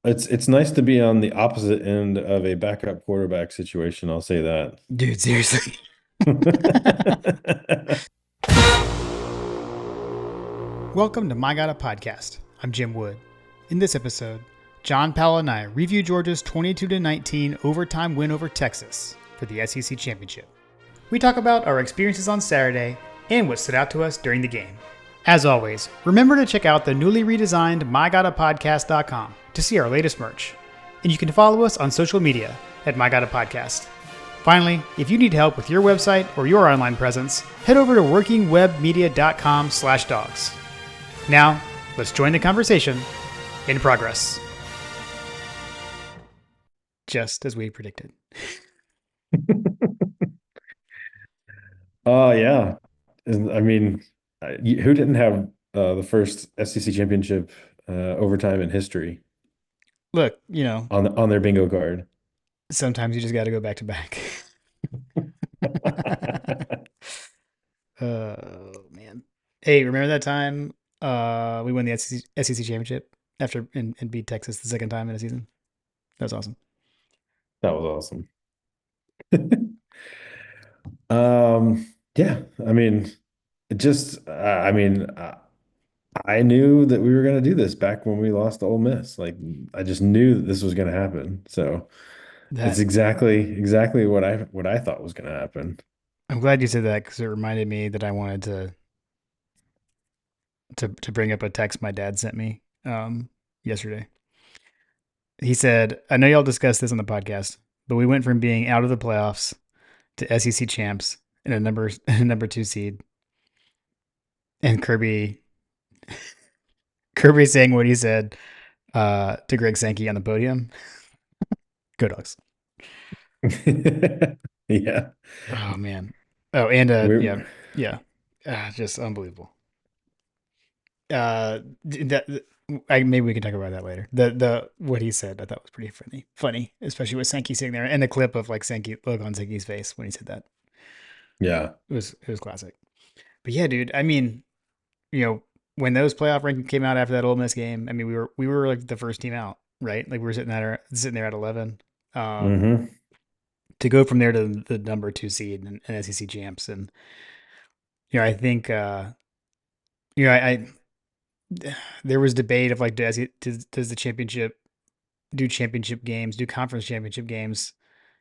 It's nice to be on the opposite end of a backup quarterback situation. I'll say that. Dude, seriously. Welcome to My God a Podcast. I'm Jim Wood. In this episode, John Powell and I review Georgia's 22-19 overtime win over Texas for the SEC Championship. We talk about our experiences on Saturday and what stood out to us during the game. As always, remember to check out the newly redesigned MyGottaPodcast.com to see our latest merch. And you can follow us on social media at MyGottaPodcast. Finally, if you need help with your website or your online presence, head over to workingwebmedia.com/dogs. Now, let's join the conversation in progress. Just as we predicted. Oh yeah. I mean, who didn't have the first SEC championship overtime in history Look, on their bingo card? sometimes you just got to go back to back. Oh, man. Hey, remember that time we won the SEC championship after and beat Texas the second time in a season? That was awesome. That was awesome. Yeah, I mean, I knew that we were going to do this back when we lost to Ole Miss. Like, I just knew that this was going to happen. So it's That exactly what I thought was going to happen. I'm glad you said that because it reminded me that I wanted to bring up a text my dad sent me yesterday. He said, "I know y'all discussed this on the podcast, but we went from being out of the playoffs to SEC champs and a number 2 seed, and Kirby saying what he said to Greg Sankey on the podium. Go Dogs." Yeah. Oh man. Oh, and yeah, We're yeah, just unbelievable. That maybe we can talk about that later. The what he said I thought was pretty funny, especially with Sankey sitting there and the clip of like Sankey look on Sankey's face when he said that. yeah. It was classic. But yeah, dude. I mean, you know, when those playoff rankings came out after that Ole Miss game, I mean, we were like the first team out, right? Like we were sitting there at 11. Um, Hmm. to go from there to the number 2 seed and SEC champs, and I think I there was debate of like does the championship do championship games, do conference championship games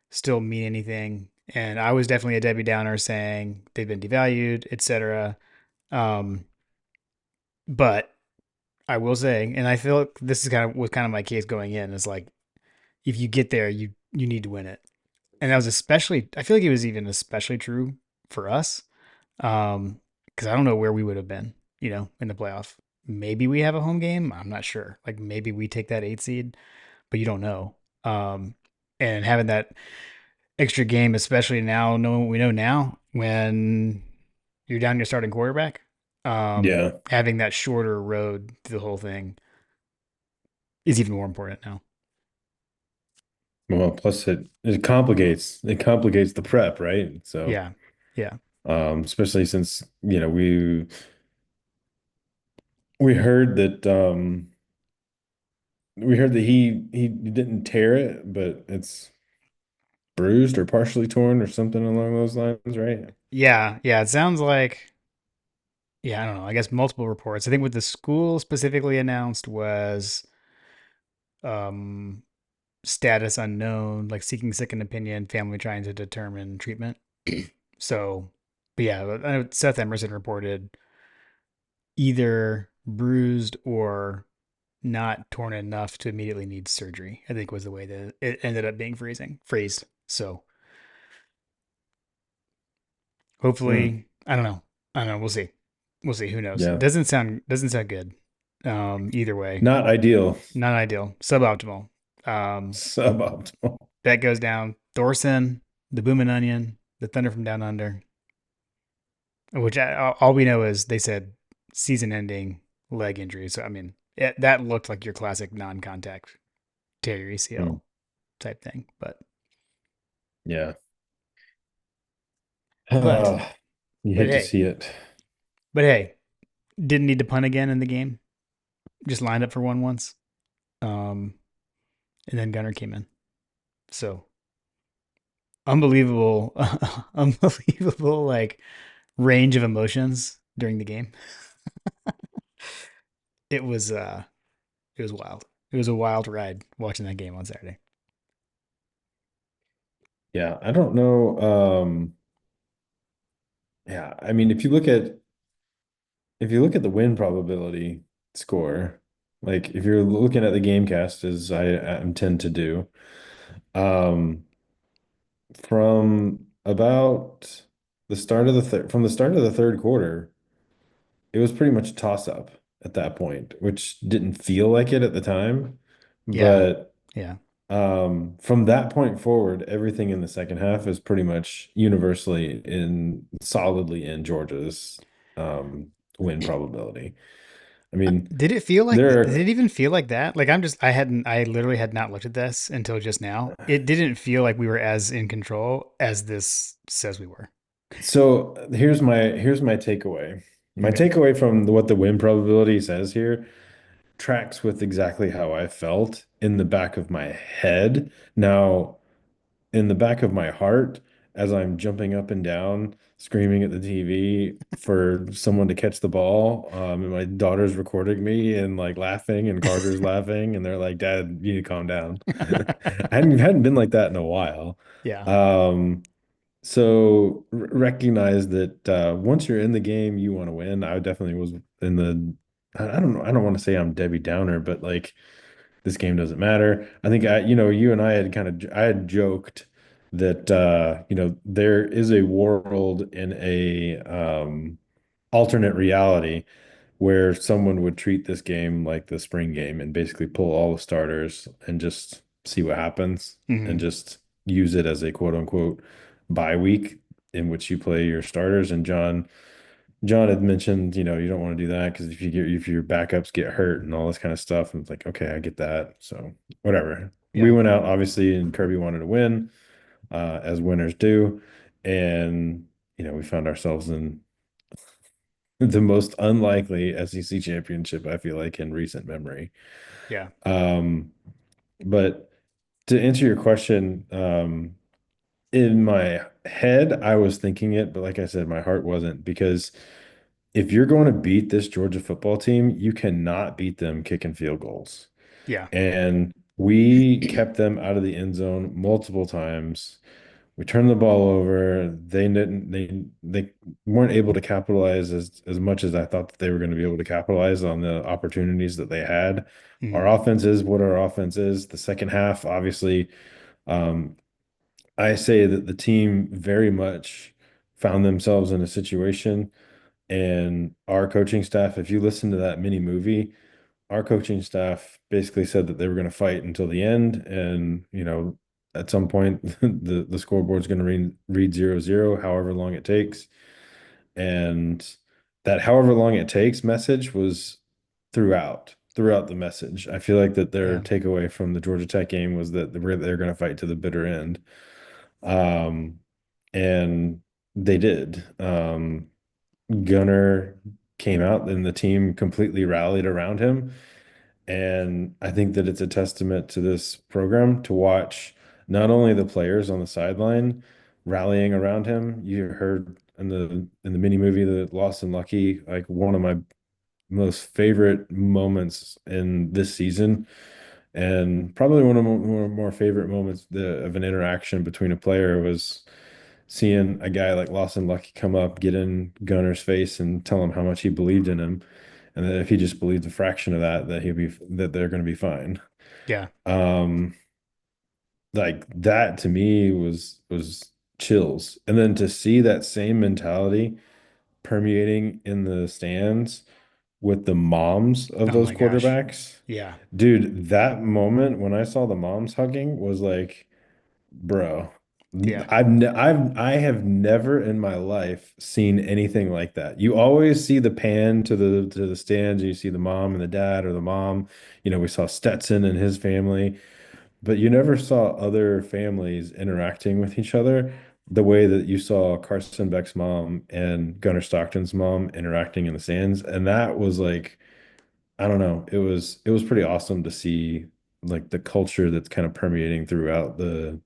still mean anything? And I was definitely a Debbie Downer saying they've been devalued, etc. Um, but I will say, and I feel like this is kind of my case going in, is like if you get there, you need to win it. And that was especially, I feel like it was even especially true for us. Because I don't know where we would have been, in the playoff. Maybe we have a home game. I'm not sure. Like maybe we take that 8 seed, but you don't know. And having that extra game, especially now, knowing what we know now, when you're down your starting quarterback, Yeah. having that shorter road to the whole thing is even more important now. Well, plus it complicates the prep, right? So, Yeah. Yeah. especially since, we heard that he didn't tear it, but it's bruised or partially torn or something along those lines, right? Yeah. Yeah. It sounds like, yeah, I don't know. I guess multiple reports. I think what the school specifically announced was um, status unknown, like seeking second opinion, family trying to determine treatment. So, but yeah, I know Seth Emerson reported either bruised or not torn enough to immediately need surgery, I think was the way that it ended up being phrased. So Hmm. hopefully, I don't know. I don't know. We'll see. We'll see. Who knows? Yeah. Doesn't sound good. Either way, Not ideal. not ideal. Suboptimal. Um, Suboptimal. that goes down. Thorson, the Boomin' Onion, the Thunder from Down Under, which all we know is they said season-ending leg injury. So I mean, that looked like your classic non-contact tear Hmm. ACL type thing. But Yeah. but You but hate to hey, see it. but hey, didn't need to punt again in the game. Just lined up for one once. Um, and then Gunner came in. So unbelievable, unbelievable like range of emotions during the game. It was it was wild. It was a wild ride watching that game on Saturday. Yeah, I don't know. Yeah, I mean, if you look at the win probability score, like if you're looking at the game cast as I intend to do, um, from about the start of the third from the start of the third quarter, it was pretty much a toss up at that point, which didn't feel like it at the time. Yeah, But yeah. from that point forward, everything in the second half is pretty much universally in solidly in Georgia's um, win probability. I mean, Did it feel like? there Did are it even feel like that? Like I literally had not looked at this until just now. It didn't feel like we were as in control as this says we were. so here's my takeaway. My Okay. takeaway from what the win probability says here tracks with exactly how I felt in the back of my head. Now, in the back of my heart, as I'm jumping up and down, screaming at the TV for someone to catch the ball, and my daughter's recording me and like laughing, and Carter's laughing, and they're like, "Dad, you need to calm down." I hadn't been like that in a while. Yeah. Um, so recognize that once you're in the game, you want to win. I definitely was in the. I don't know. I don't want to say I'm Debbie Downer, but like this game doesn't matter. I think you and I had I had joked that there is a world in a alternate reality where someone would treat this game like the spring game and basically pull all the starters and just see what happens and Hmm. just use it as a quote unquote bye week in which you play your starters. And John had mentioned, you don't want to do that because if your backups get hurt and all this kind of stuff, and it's like, okay, I get that. So whatever. We Yeah. went out obviously, and Kirby wanted to win, as winners do, and we found ourselves in the most unlikely SEC championship, I feel like, in recent memory. Yeah. Um, but to answer your question, in my head, I was thinking it, but like I said, my heart wasn't because if you're going to beat this Georgia football team, you cannot beat them kicking field goals. Yeah. And we kept them out of the end zone multiple times. We turned the ball over. They weren't able to capitalize as much as I thought that they were going to be able to capitalize on the opportunities that they had. Our Hmm. offense is what our offense is. The second half, obviously, um, I say that the team very much found themselves in a situation, and our coaching staff, if you listen to that mini movie, our coaching staff basically said that they were going to fight until the end. And, at some point, the scoreboard's going to read 0-0, however long it takes. And that however long it takes message was throughout the message. I feel like that their Yeah. takeaway from the Georgia Tech game was that they're going to fight to the bitter end. Um, and they did. Gunner came out and the team completely rallied around him. And I think that it's a testament to this program to watch not only the players on the sideline rallying around him. You heard in the mini movie, The Lost and Lucky, like one of my most favorite moments in this season, and probably one of my more favorite moments of an interaction between a player was seeing a guy like Lawson Lucky come up, get in Gunner's face, and tell him how much he believed in him, and that if he just believed a fraction of that, that they're going to be fine. Yeah. Um, like that to me was chills, and then to see that same mentality permeating in the stands with the moms of Oh those my gosh. quarterbacks, Yeah. dude, that moment when I saw the moms hugging was like, bro, Yeah. I have never in my life seen anything like that. You always see the pan to the stands, and you see the mom and the dad, or the mom. We saw Stetson and his family, but you never saw other families interacting with each other the way that you saw Carson Beck's mom and Gunnar Stockton's mom interacting in the stands. And that was like, I don't know, it was pretty awesome to see like the culture that's kind of permeating throughout the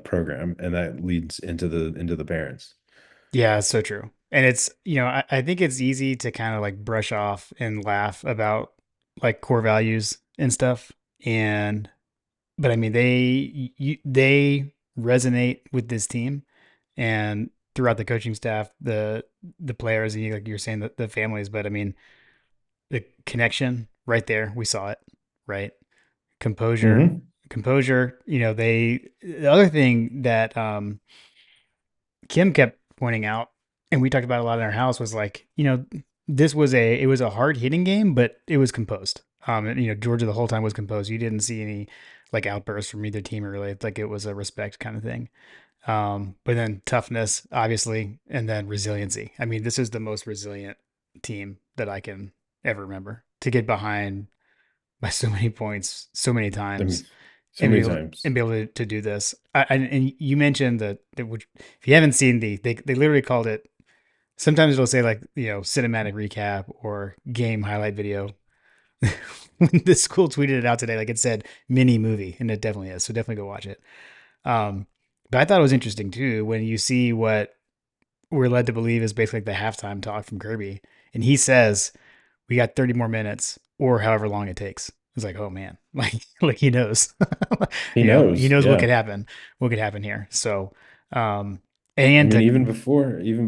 program, and that leads into the parents. Yeah, it's so true. And it's, I think it's easy to kind of like brush off and laugh about like core values and stuff. And, but I mean, they resonate with this team and throughout the coaching staff, the players, and like you're saying, the families. But I mean, the connection right there, we saw it, right? Composure, Hmm. composure. The other thing that Kim kept pointing out, and we talked about a lot in our house, was like, it was a hard hitting game, but it was composed. And, Georgia the whole time was composed. You didn't see any like outbursts from either team, really. Like it was a respect kind of thing. But then toughness, obviously, and then resiliency. I mean, this is the most resilient team that I can ever remember to get behind by so many points, so many I mean, times, so many times. and be able to do this. And you mentioned that which, if you haven't seen they literally called it. Sometimes it'll say like cinematic recap or game highlight video. When the school tweeted it out today, like it said mini movie, and it definitely is. So definitely go watch it. Um, but I thought it was interesting too when you see what we're led to believe is basically like the halftime talk from Kirby, and he says we got 30 more minutes or however long it takes. It's like, oh man, like he knows, He he knows, knows yeah. what could happen here. So, um, I and mean, to, even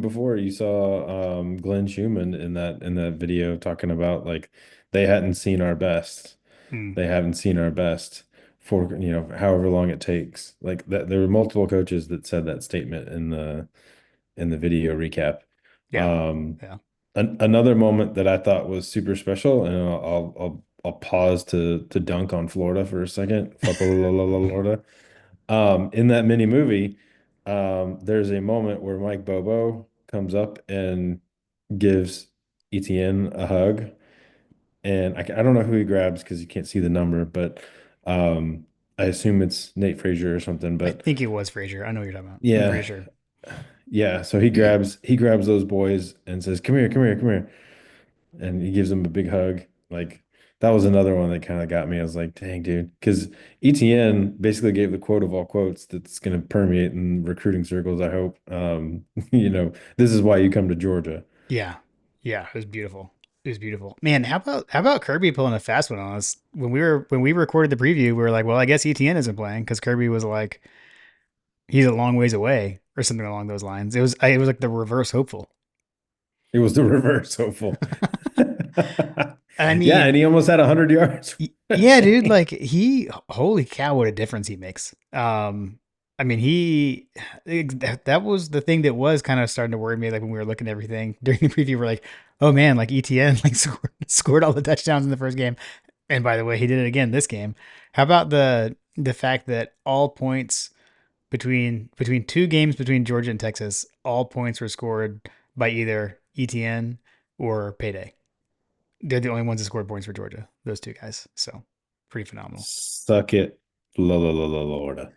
before you saw Glenn Schumann in that video talking about like they hadn't seen our best. mm, They haven't seen our best for, however long it takes. Like that there were multiple coaches that said that statement in the video recap. yeah, Um yeah, another moment that I thought was super special, and I'll pause to dunk on Florida for a second. Florida. In that mini movie, there's a moment where Mike Bobo comes up and gives Etienne a hug, and I don't know who he grabs because you can't see the number, but I assume it's Nate Frazier or something. I But think it was Frazier. I know what you're talking about. I'm pretty yeah, sure. yeah. So he grabs those boys and says, "Come here, come here, come here," and he gives them a big hug. Like that was another one that kind of got me. I was like, "Dang, dude," because ETN basically gave the quote of all quotes that's going to permeate in recruiting circles. I hope. This is why you come to Georgia. Yeah, yeah, it was beautiful. It was beautiful, man. How about Kirby pulling a fast one on us when we recorded the preview? We were like, well, I guess ETN isn't playing because Kirby was like, he's a long ways away or something along those lines. It was like the reverse hopeful. It was the reverse hopeful. I Yeah, mean, and he almost had 100 yards yeah, dude, rushing. like holy cow, what a difference he makes. I mean, that was the thing that was kind of starting to worry me. Like when we were looking at everything during the preview, we're like, oh man, like ETN like scored all the touchdowns in the first game, and by the way, he did it again this game. How about the fact that all points between two games between Georgia and Texas, all points were scored by either ETN or Payday. They're the only ones that scored points for Georgia. Those two guys. So pretty phenomenal. Suck it, Lorda.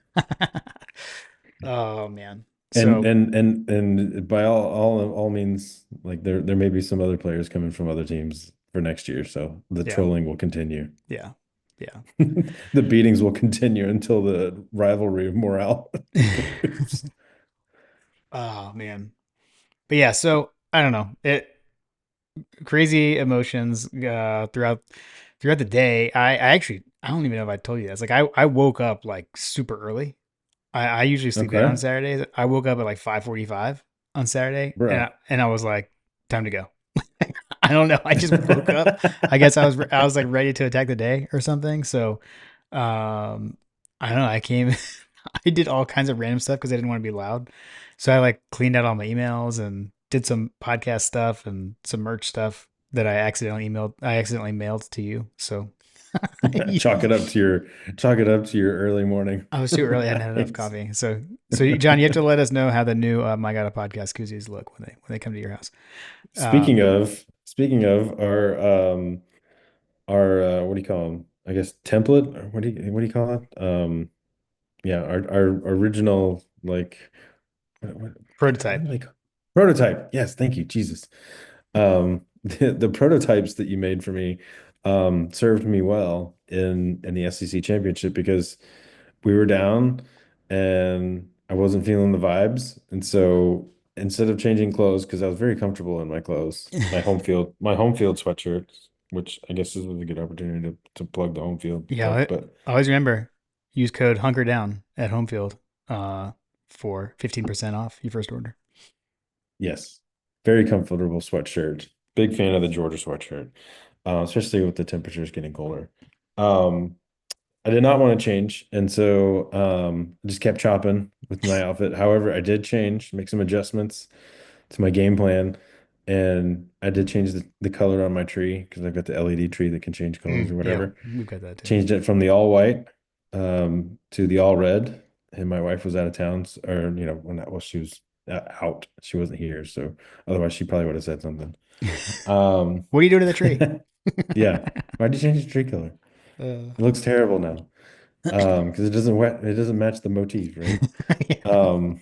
Oh man. And So and and and by all means, like there may be some other players coming from other teams for next year, so the yeah, trolling will continue. yeah, yeah. The beatings will continue until the rivalry morale improves. Oh man. But yeah, so I don't know. It crazy emotions throughout the day. I don't even know if I told you this. Like I woke up like super early. I usually sleep in on Okay, Saturdays. I woke up at like 5:45 on Saturday, bro. and I was like, time to go. I don't know. I just woke up. I guess I was like ready to attack the day or something. So, I don't know. I came, I did all kinds of random stuff because I didn't want to be loud. So I like cleaned out all my emails and did some podcast stuff and some merch stuff that I accidentally mailed to you. So Chalk it up to your early morning. I was too early. I hadn't had enough Nice. coffee. So John, you have to let us know how the new My God a Podcast koozies look when they come to your house. Speaking Um, of, speaking of our what do you call them? I guess template. Or what do you call it? Yeah, our original like what Prototype. do they call prototype? Yes, thank you, Jesus. The prototypes that you made for me served me well in the SEC championship because we were down and I wasn't feeling the vibes. And so instead of changing clothes, because I was very comfortable in my clothes, my home field sweatshirt, which I guess this was a good opportunity to plug the home field Yeah, stuff. But I always remember use code Hunker Down at home field uh, for 15% off your first order. yes, very comfortable sweatshirt. Big fan of the Georgia sweatshirt, especially with the temperatures getting colder. Um, I did not want to change, and so I just kept chopping with my outfit. However, I did change, make some adjustments to my game plan, and I did change the color on my tree because I've got the LED tree that can change colors or Yeah, whatever. we've got that too. Changed it from the all white to the all red, and my wife was out of town, or when that was she was out, she wasn't here, so otherwise she probably would have said something. Um, What do you do to the tree? yeah, why'd you change the tree color? uh, It looks terrible now. Because it doesn't match the motif, right? yeah. Um,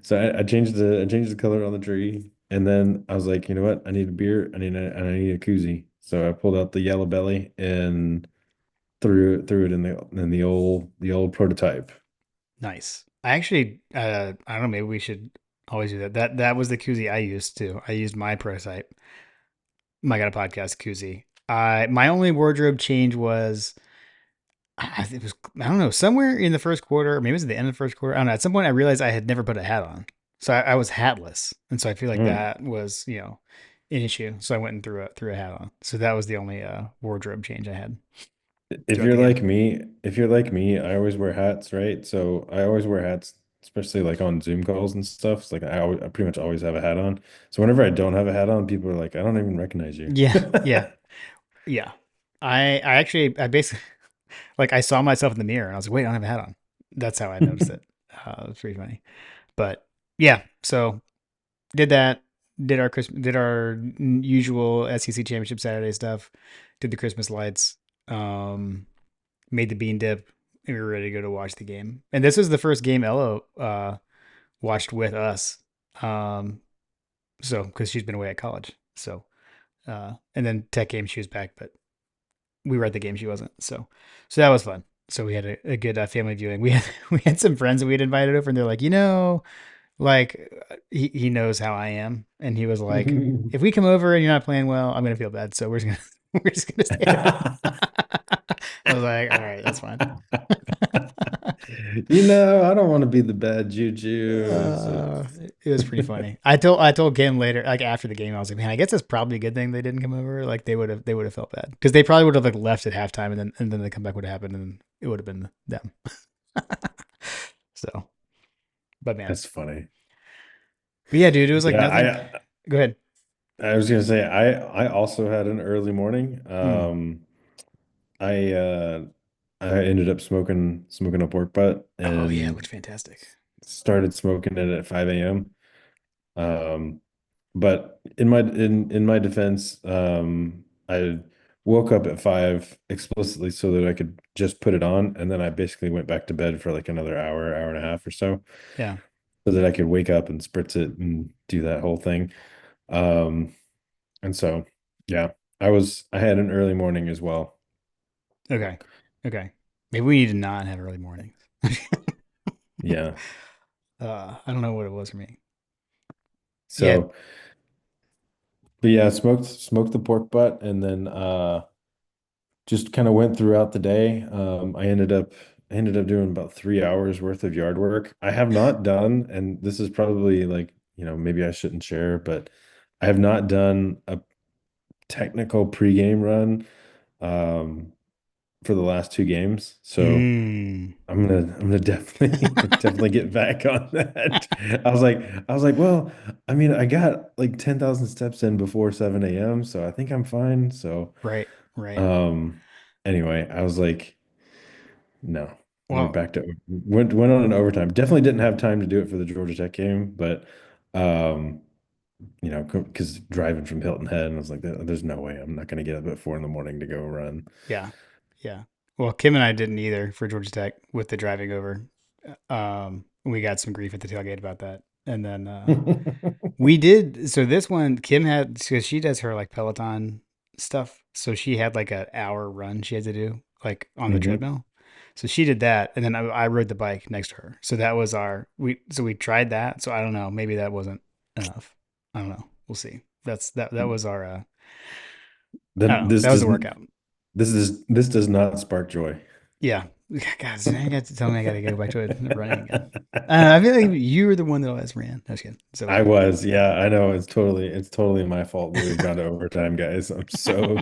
so I changed the color on the tree, and then I was like, you know what? I need a beer. I need a koozie. So I pulled out the Yellow Belly and threw it in the old prototype. Nice. I actually, I don't know, maybe we should always do that. That was the koozie I used too. I used my prototype. My God, a podcast koozie. My only wardrobe change was it was I don't know somewhere in the first quarter, maybe it was at the end of the first quarter. I don't know. At some point, I realized I had never put a hat on, so I was hatless, and so I feel like Mm. that was an issue. So I went and threw a hat on. So that was the only wardrobe change I had throughout the game. If you're like me, I always wear hats, right? So I always wear hats, especially like on Zoom calls and stuff. It's like I pretty much always have a hat on. So whenever I don't have a hat on, people are like, I don't even recognize you. Yeah, yeah, yeah. I actually I basically like I saw myself in the mirror and I was like, wait, I don't have a hat on. That's how I noticed it. It's pretty funny. But yeah, so did that. Did our usual SEC championship Saturday stuff. Did the Christmas lights. Um, Made the bean dip. And we were ready to go to watch the game. And this was the first game Ella watched with us. Um, so because she's been away at college. So and then tech game she was back, but we were at the game she wasn't. So that was fun. So we had a good family viewing. We had some friends that we had invited over, and they're like, like he knows how I am, and he was like, if we come over and you're not playing well, I'm gonna feel bad. So we're just gonna we're just gonna stay at home. I was like, all right, that's fine. I don't want to be the bad juju. Uh, it was pretty funny. I told Kim later, like after the game, I was like, man, I guess it's probably a good thing they didn't come over. Like they would have felt bad because they probably would have like left at halftime and then the comeback would have happened and it would have been them. So, but man, That's funny. but yeah, dude, it was like Yeah, nothing. Go ahead. I was gonna say I also had an early morning. Mm. I I ended up smoking a pork butt Oh yeah, it looked and fantastic. started smoking it at 5 a.m. Um, but in my defense, I woke up at 5 explicitly so that I could just put it on, and then I basically went back to bed for like another hour and a half or so, Yeah. so that I could wake up and spritz it and do that whole thing. Um, and so yeah, I had an early morning as well. Okay. Okay. Maybe we need to not have early mornings. Yeah. I don't know what it was for me. Yeah. So, but yeah, smoked the pork butt and then just kind of went throughout the day. I ended up doing about 3 hours worth of yard work. I have not done, and this is probably like, maybe I shouldn't share, but I have not done a technical pregame run for the last two games. So Mm, I'm gonna definitely definitely get back on that. I was like, well, I mean, I got like 10,000 steps in before 7 a.m., so I think I'm fine. So right. Right. um anyway, I was like, no. I went Well, back to went on an overtime. Definitely didn't have time to do it for the Georgia Tech game, but um, because driving from Hilton Head, and I was like, there's no way I'm not gonna get up at 4 in the morning to go run. yeah. Yeah. Well, Kim and I didn't either for Georgia Tech with the driving over. We got some grief at the tailgate about that. And then we did. So this one, Kim had, because she does her like Peloton stuff. So she had like an hour run she had to do, like on the Hmm. treadmill. So she did that, and then I rode the bike next to her. So that was we tried that. So I don't know, maybe that wasn't enough. I don't know. We'll see. That was our I don't Then know. That was the workout. this does not spark joy. Yeah. God, so now you got to tell me I got to go back to it running again. I feel like you were the one that always ran. No, just kidding. So I was, yeah, I know it's totally my fault that we've gone to overtime, guys. I'm so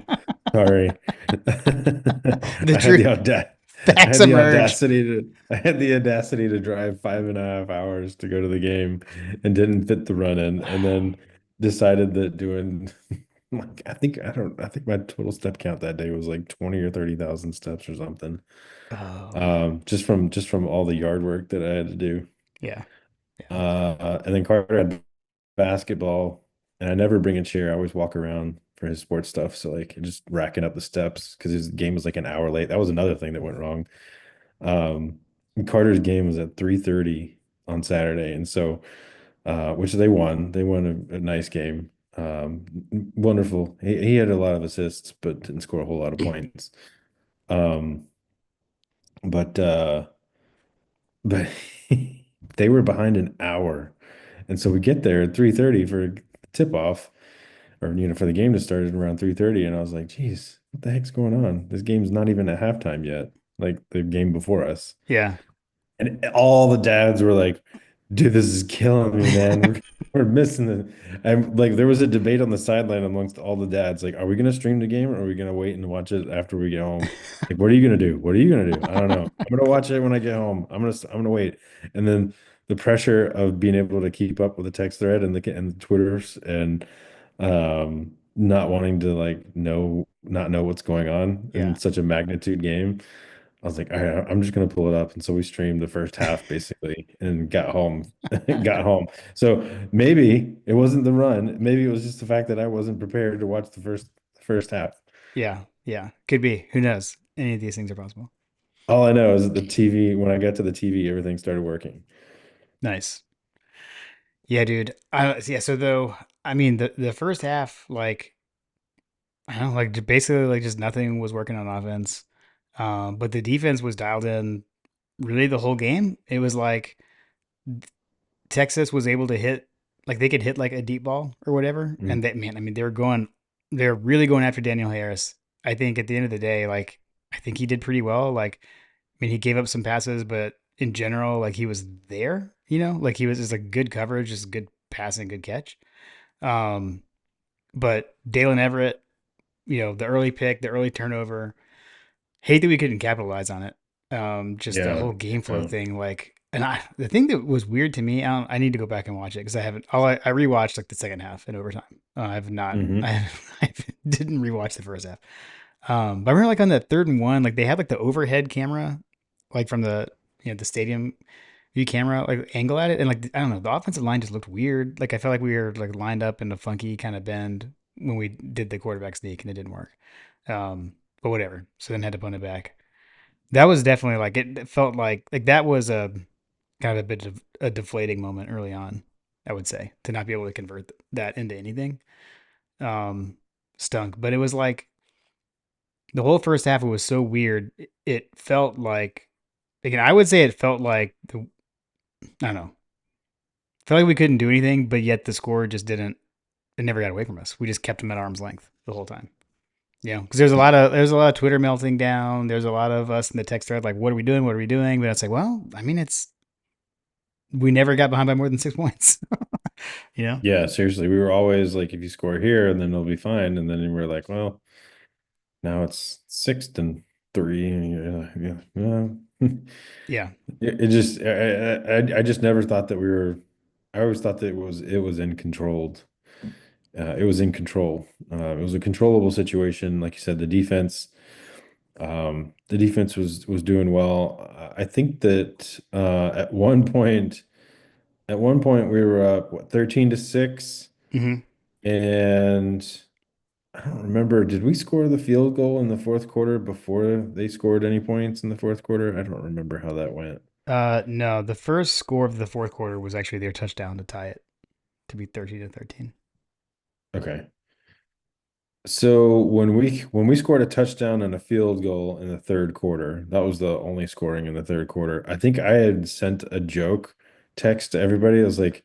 sorry. the I had the truth audacity. facts emerge. I had the audacity to drive 5.5 hours to go to the game and didn't fit the run in, and then decided that doing like I think my total step count that day was like 20 or 30,000 steps or something. Oh man. Just from all the yard work that I had to do. Yeah. Yeah. And then Carter had basketball, and I never bring a chair. I always walk around for his sports stuff. So like just racking up the steps because his game was like an hour late. That was another thing that went wrong. Um, Carter's game was at 3:30 on Saturday, and so which they won. They won a nice game. Wonderful. He had a lot of assists, but didn't score a whole lot of points. Um, but but they were behind an hour. And so we get there at 3:30 for tip off, or for the game to start at around 3:30. And I was like, geez, what the heck's going on? This game's not even at halftime yet, like the game before us. Yeah. And all the dads were like, dude, this is killing me, man. We're missing the and like there was a debate on the sideline amongst all the dads, like, are we gonna stream the game or are we gonna wait and watch it after we get home? Like, what are you gonna do? What are you gonna do? I don't know. I'm gonna watch it when I get home. I'm gonna wait. And then the pressure of being able to keep up with the text thread and the Twitters and not wanting to like not know what's going on in Yeah. such a magnitude game. I was like, all right, I'm just gonna pull it up. And so we streamed the first half basically and got home. Got home. So maybe it wasn't the run. Maybe it was just the fact that I wasn't prepared to watch the first half. Yeah. Yeah. Could be. Who knows? Any of these things are possible. All I know is that the TV, when I got to the TV, everything started working. Nice. Yeah, dude. Yeah. So though, I mean, the first half, like, I don't know, like basically like just nothing was working on offense. But the defense was dialed in really the whole game. It was like Texas was able to hit, like they could hit like a deep ball or whatever. Mm. And that, man, I mean, they're really going after Daniel Harris. I think at the end of the day, like, I think he did pretty well. Like, I mean, he gave up some passes, but in general, like he was there, like he was just like good coverage, just good passing, good catch. Um, but Dalen Everett, the early pick, the early turnover, hate that we couldn't capitalize on it. Just the Yeah. whole game flow Yeah. thing, like, the thing that was weird to me, I need to go back and watch it because I haven't. I rewatched like the second half in overtime. I have not. Hmm. I didn't rewatch the first half. But I remember like on that third and one, like they had like the overhead camera, like from the stadium view camera, like angle at it, and like I don't know, the offensive line just looked weird. Like I felt like we were like lined up in a funky kind of bend when we did the quarterback sneak, and it didn't work. But whatever. So then had to punt it back. That was definitely like it felt like that was a kind of a bit of a deflating moment early on, I would say, to not be able to convert that into anything. Um, Stunk, but it was like the whole first half it was so weird. It felt like again, I would say it felt like I don't know. Felt like we couldn't do anything, but yet the score just didn't. It never got away from us. We just kept them at arm's length the whole time. Because there's a lot of Twitter melting down. There's a lot of us in the text thread like, "What are we doing? What are we doing?" But it's like, well, I mean, it's we never got behind by more than 6 points. you know? Yeah, seriously. We were always like, if you score here, then it'll be fine. And then we're like, well, now it's 6-3. And you're like, yeah, yeah. Yeah, It just I just never thought that we were I always thought that it was in controlled. It was in control. It was a controllable situation. Like you said, the defense was doing well. I think that at one point we were up what 13-6, hmm and I don't remember. Did we score the field goal in the fourth quarter before they scored any points in the fourth quarter? I don't remember how that went. No, the first score of the fourth quarter was actually their touchdown to tie it to be 13-13. Okay. So when we scored a touchdown and a field goal in the third quarter, that was the only scoring in the third quarter. I think I had sent a joke text to everybody. I was like,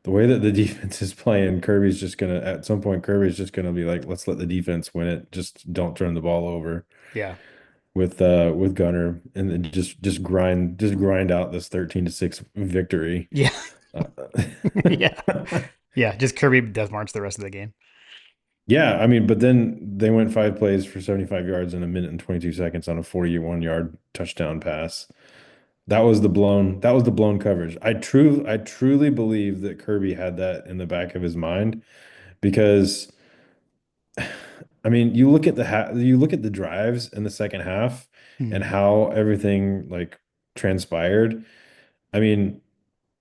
the way that the defense is playing, Kirby's just gonna at some point Kirby's just gonna be like, let's let the defense win it. Just don't turn the ball over Yeah. with Gunner and then just grind out this 13-6 victory. Yeah. Uh, Yeah. Yeah. Just Kirby Death March the rest of the game. Yeah, I mean, but then they went 5 plays for 75 yards in a minute and 22 seconds on a 41-yard touchdown pass. That was the blown coverage. I truly believe that Kirby had that in the back of his mind because I mean, you look at the drives in the second half and Mhm. how everything like transpired. I mean,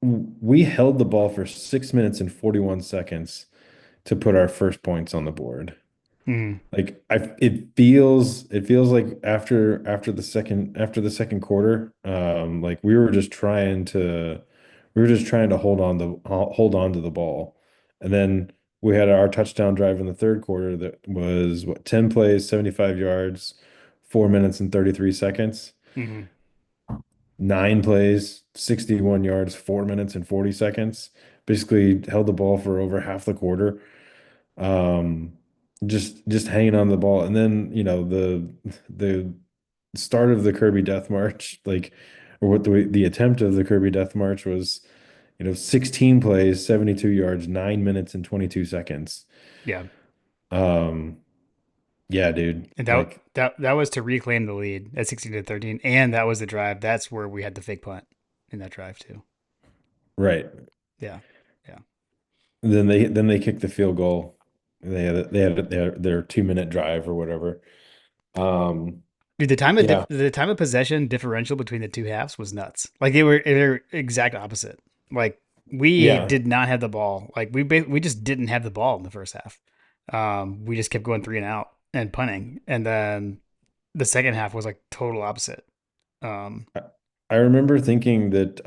we held the ball for 6 minutes and 41 seconds to put our first points on the board. Mhm. Like it feels like after the second quarter, like we were just trying to hold on to the ball. And then we had our touchdown drive in the third quarter that was what 10 plays, 75 yards, 4 minutes and 33 seconds, Mhm. 9 plays, 61 yards, 4 minutes and 40 seconds. Basically held the ball for over half the quarter. Um, just hanging on the ball. And then, the start of the Kirby Death March, like, or what the attempt of the Kirby Death March was, 16 plays, 72 yards, 9 minutes and 22 seconds. Yeah. Um, yeah, dude. And that Like, that that was to reclaim the lead at 16-13, and that was the drive. That's where we had the fake punt in that drive too. right. Yeah. Yeah. Then they kicked the field goal. They had their 2-minute drive or whatever. Um, Dude, yeah, the time of possession differential between the two halves was nuts. Like they were exact opposite. Like we yeah. did not have the ball. Like we just didn't have the ball in the first half. We just kept going three and out and punting, and then the second half was like total opposite. Um, I, I remember thinking that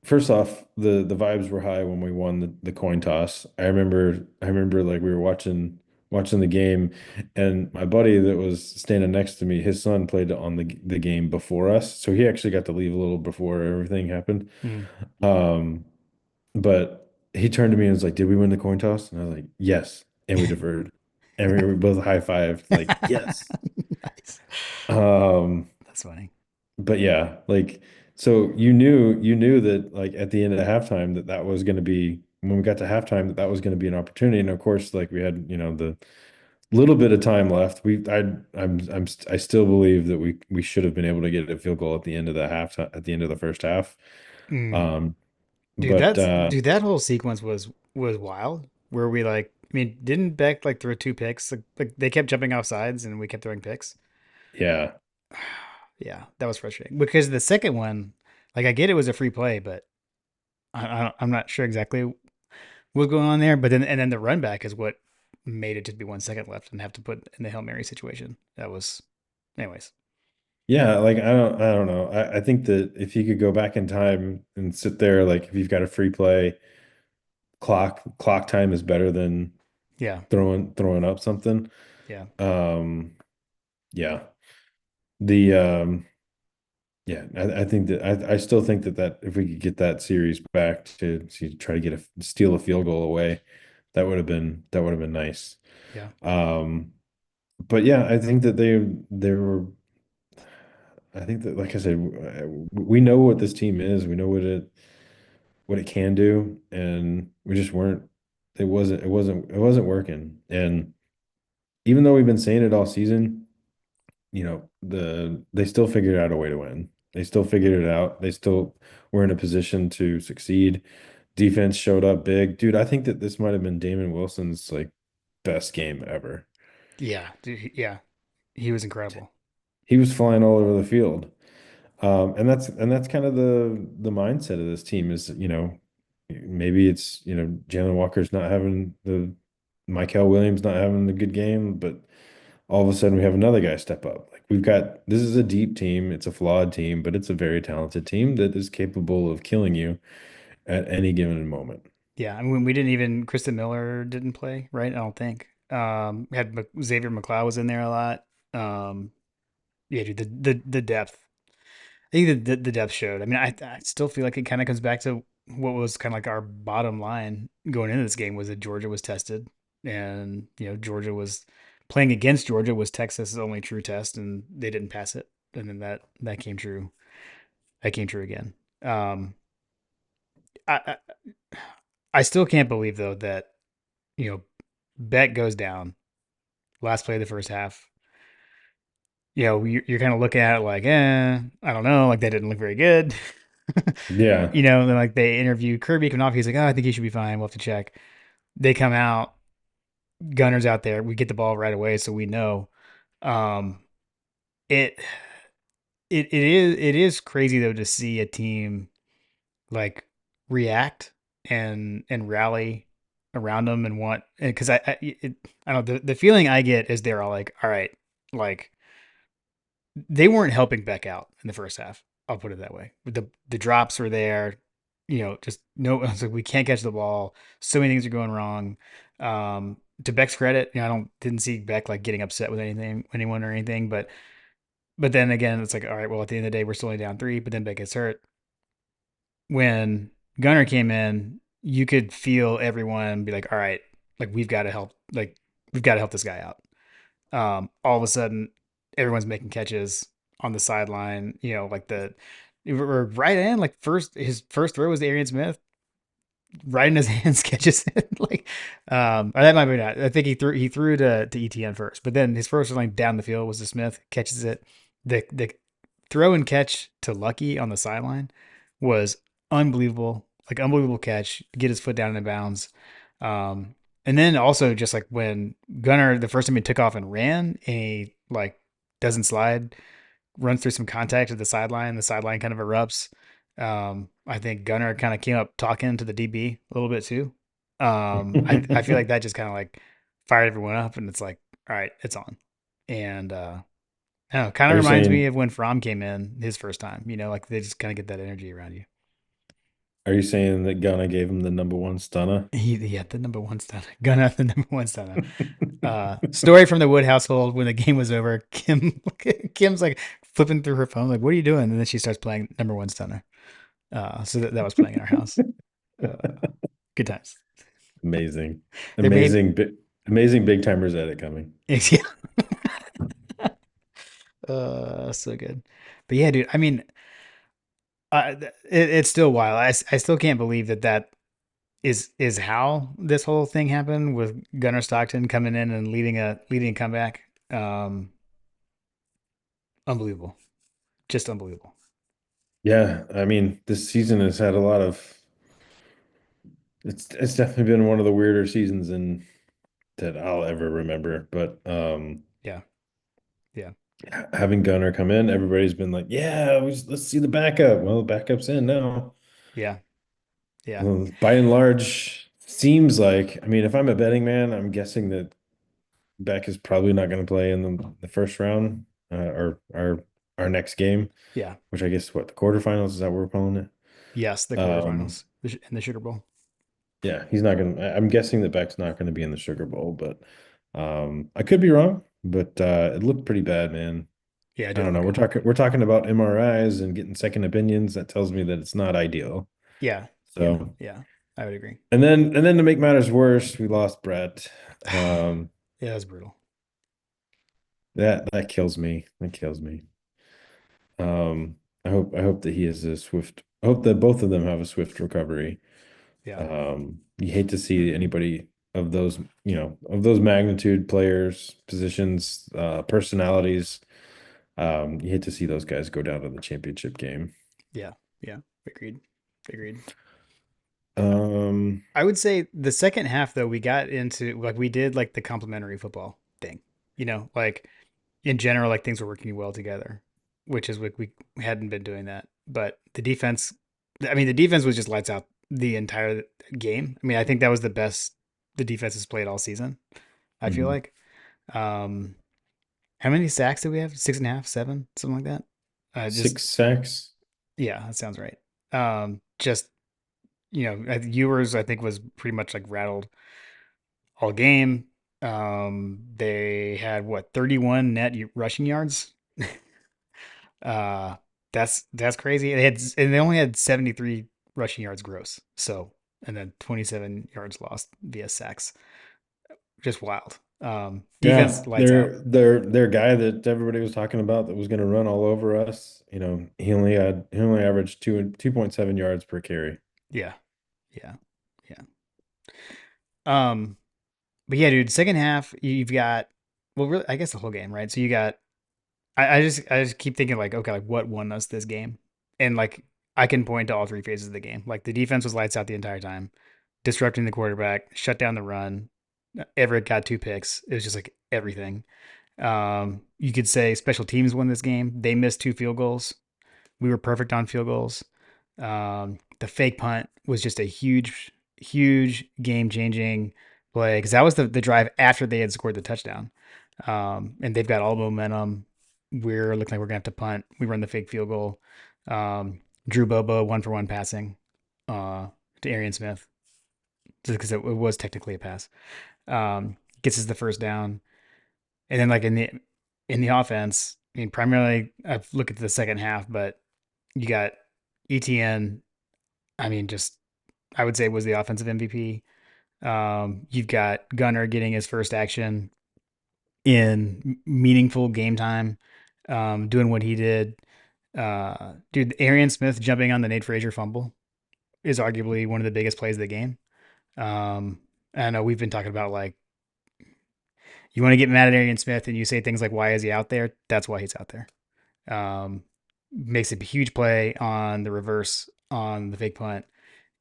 first off, the vibes were high when we won the coin toss. I remember like we were watching the game, and my buddy that was standing next to me, his son played on the game before us, so he actually got to leave a little before everything happened. mm. Um, but he turned to me and was like, "Did we win the coin toss?" And I was like, "Yes," and we deferred, and we were both high fived like, "Yes." Nice. Um, That's funny. But yeah, like so you knew that like at the end of the halftime that was going to be when we got to halftime that was going to be an opportunity. And of course, like we had, the little bit of time left. I still believe that we should have been able to get a field goal at the end of the first half. Mm. Um, but Dude, that whole sequence was wild. Where we like, I mean, didn't Beck like throw two picks? Like they kept jumping off sides and we kept throwing picks. yeah, Yeah, that was frustrating because the second one, like I get it was a free play, but I'm not sure exactly what's going on there. But then the run back is what made it just be 1 second left and have to put in the Hail Mary situation. That was, anyways. yeah, like I don't know. I think that if you could go back in time and sit there, like if you've got a free play, clock time is better than Yeah, throwing up something. yeah, Um, yeah. The yeah, I think that I still think that if we could get that series back to try to steal a field goal away, that would have been nice. yeah, Um, but yeah, I think that they were I think that like I said, we know what this team is. We know what it can do, and we just weren't. It wasn't working. And even though we've been saying it all season, they still figured out a way to win. They still figured it out. They still were in a position to succeed. Defense showed up big. Dude, I think that this might have been Damon Wilson's like best game ever. yeah, dude, yeah. He was incredible. He was flying all over the field. And that's kind of the mindset of this team is, maybe it's, Jalen Walker's not having the Michael Williams not having the good game, but all of a sudden we have another guy step up. Like this is a deep team. It's a flawed team, but it's a very talented team that is capable of killing you at any given moment. Yeah, I mean, we didn't even Kristen Miller didn't play, right? I don't think. Had Xavier McLeod was in there a lot. Um, yeah, dude, the depth. I think the depth showed. I mean, I still feel like it kind of comes back to what was kind of like our bottom line going into this game was that Georgia was tested, and Georgia was playing against Georgia was Texas's only true test, and they didn't pass it, and then that came true. That came true again. Um, I I still can't believe though that you know Bet goes down last play of the first half. You're kind of looking at it like, I don't know, like that didn't look very good. Yeah. Then like they interview Kirby coming off. He's like, oh, I think he should be fine. We'll have to check. They come out, Gunner's out there. We get the ball right away, so we know. Um, it it is crazy though to see a team like react and rally around them and want because I don't know the feeling I get is they're all like, all right, like they weren't helping Beck out in the first half. I'll put it that way. The drops were there, just no. I was like, we can't catch the ball. So many things are going wrong. To Beck's credit, I don't didn't see Beck like getting upset with anyone or anything. But then again, it's like, all right, well, at the end of the day, we're still only down three. But then Beck gets hurt. When Gunner came in, you could feel everyone be like, all right, like we've got to help, this guy out. All of a sudden everyone's making catches on the sideline, like or right in, like his first throw was to Arian Smith, right in his hands, catches it. Like, or that might be not. I think he threw to ETN first, but then his first line down the field was to Smith, catches it. The throw and catch to Lucky on the sideline was unbelievable, like unbelievable catch, get his foot down in bounds. Um, and then also just like when Gunner, the first time he took off and ran, and he like doesn't slide, runs through some contact at the sideline kind of erupts. I think Gunner kind of came up talking to the DB a little bit too. I feel like that just kind of like fired everyone up, and it's like, all right, it's on. And I don't know, kind Are of you reminds me saying of when Fromm came in his first time. Like they just kind of get that energy around you. are you saying that Gunna gave him the number one stunner? He had the number one stunner. Gunner, the number one stunner. Story from the Wood household when the game was over. Kim's like flipping through her phone, like, "What are you doing?" And then she starts playing number one stunner. So that was playing in our house. Good times. Amazing. They made Amazing big timers edit coming. yeah, so good. But yeah, dude. I mean, it's still wild. I still can't believe that is how this whole thing happened with Gunnar Stockton coming in and leading a comeback. Um, Unbelievable, just unbelievable. Yeah, I mean, this season has had a lot of it's definitely been one of the weirder seasons in that I'll ever remember. But Yeah, yeah, having Gunner come in, everybody's been like, "Yeah, let's see the backup." Well, the backup's in now. yeah, yeah, Well, by and large, seems like, I mean, if I'm a betting man, I'm guessing that Beck is probably not going to play in the first round, or our next game, yeah. which I guess what the quarterfinals is that what we're calling it. Yes, the Um, quarterfinals in the Sugar Bowl. yeah, he's not going to. I'm guessing that Beck's not going to be in the Sugar Bowl, but I could be wrong, but it looked pretty bad, man. Yeah, it I didn't don't look know. good. We're talking about MRIs and getting second opinions. That tells me that it's not ideal. Yeah, yeah, So, yeah. I would agree. and then to make matters worse, we lost Brett. Um, Yeah, it was brutal. that kills me. That kills me. I hope that he is a swift. I hope that both of them have a swift recovery. Yeah, You hate to see anybody of those, of those magnitude players, positions, personalities. You hate to see those guys go down to the championship game. yeah, yeah. Agreed. Agreed. Um, I would say the second half though, we got into like we did like the complementary football thing. Like in general, like things were working well together, which is like we hadn't been doing that. But the defense was just lights out the entire game. I mean, I think that was the best the defense has played all season. I feel mhm. like. How many sacks did we have? Six and a half, seven, something like that. Just 6 sacks. yeah, that sounds right. Just Ewers, I think, was pretty much like rattled all game. They had what 31 net rushing yards. uh, that's crazy. And they only had 73 rushing yards gross. So and then 27 yards lost via sacks. Just wild. Yeah, Defense lights out. their guy that everybody was talking about that was going to run all over us. He only averaged 2.7 yards per carry. Yeah, yeah, yeah. Um, but yeah, dude. Second half, you've got well, really, I guess the whole game, right? So you got I just keep thinking like, okay, like what won us this game? And like I can point to all three phases of the game. Like the defense was lights out the entire time, disrupting the quarterback, shut down the run. Everett got 2 picks. It was just like everything. You could say special teams won this game. They missed 2 field goals. We were perfect on field goals. The fake punt was just a huge, huge game changing play because that was the drive after they had scored the touchdown. And they've got all the momentum. We're looking like we're gonna have to punt. We run the fake field goal. Drew Bobo 1-for-1 passing to Arian Smith because it was technically a pass. Gets us the first down, and then like in the offense, I mean, primarily I've looked at the second half, but you got ETN. I mean, just I would say was the offensive MVP. You've got Gunner getting his first action in meaningful game time, doing what he did. Dude, Arian Smith jumping on the Nate Frazier fumble is arguably one of the biggest plays of the game. Um, I know we've been talking about like you want to get mad at Arian Smith and you say things like, "Why is he out there?" That's why he's out there. Makes a huge play on the reverse on the fake punt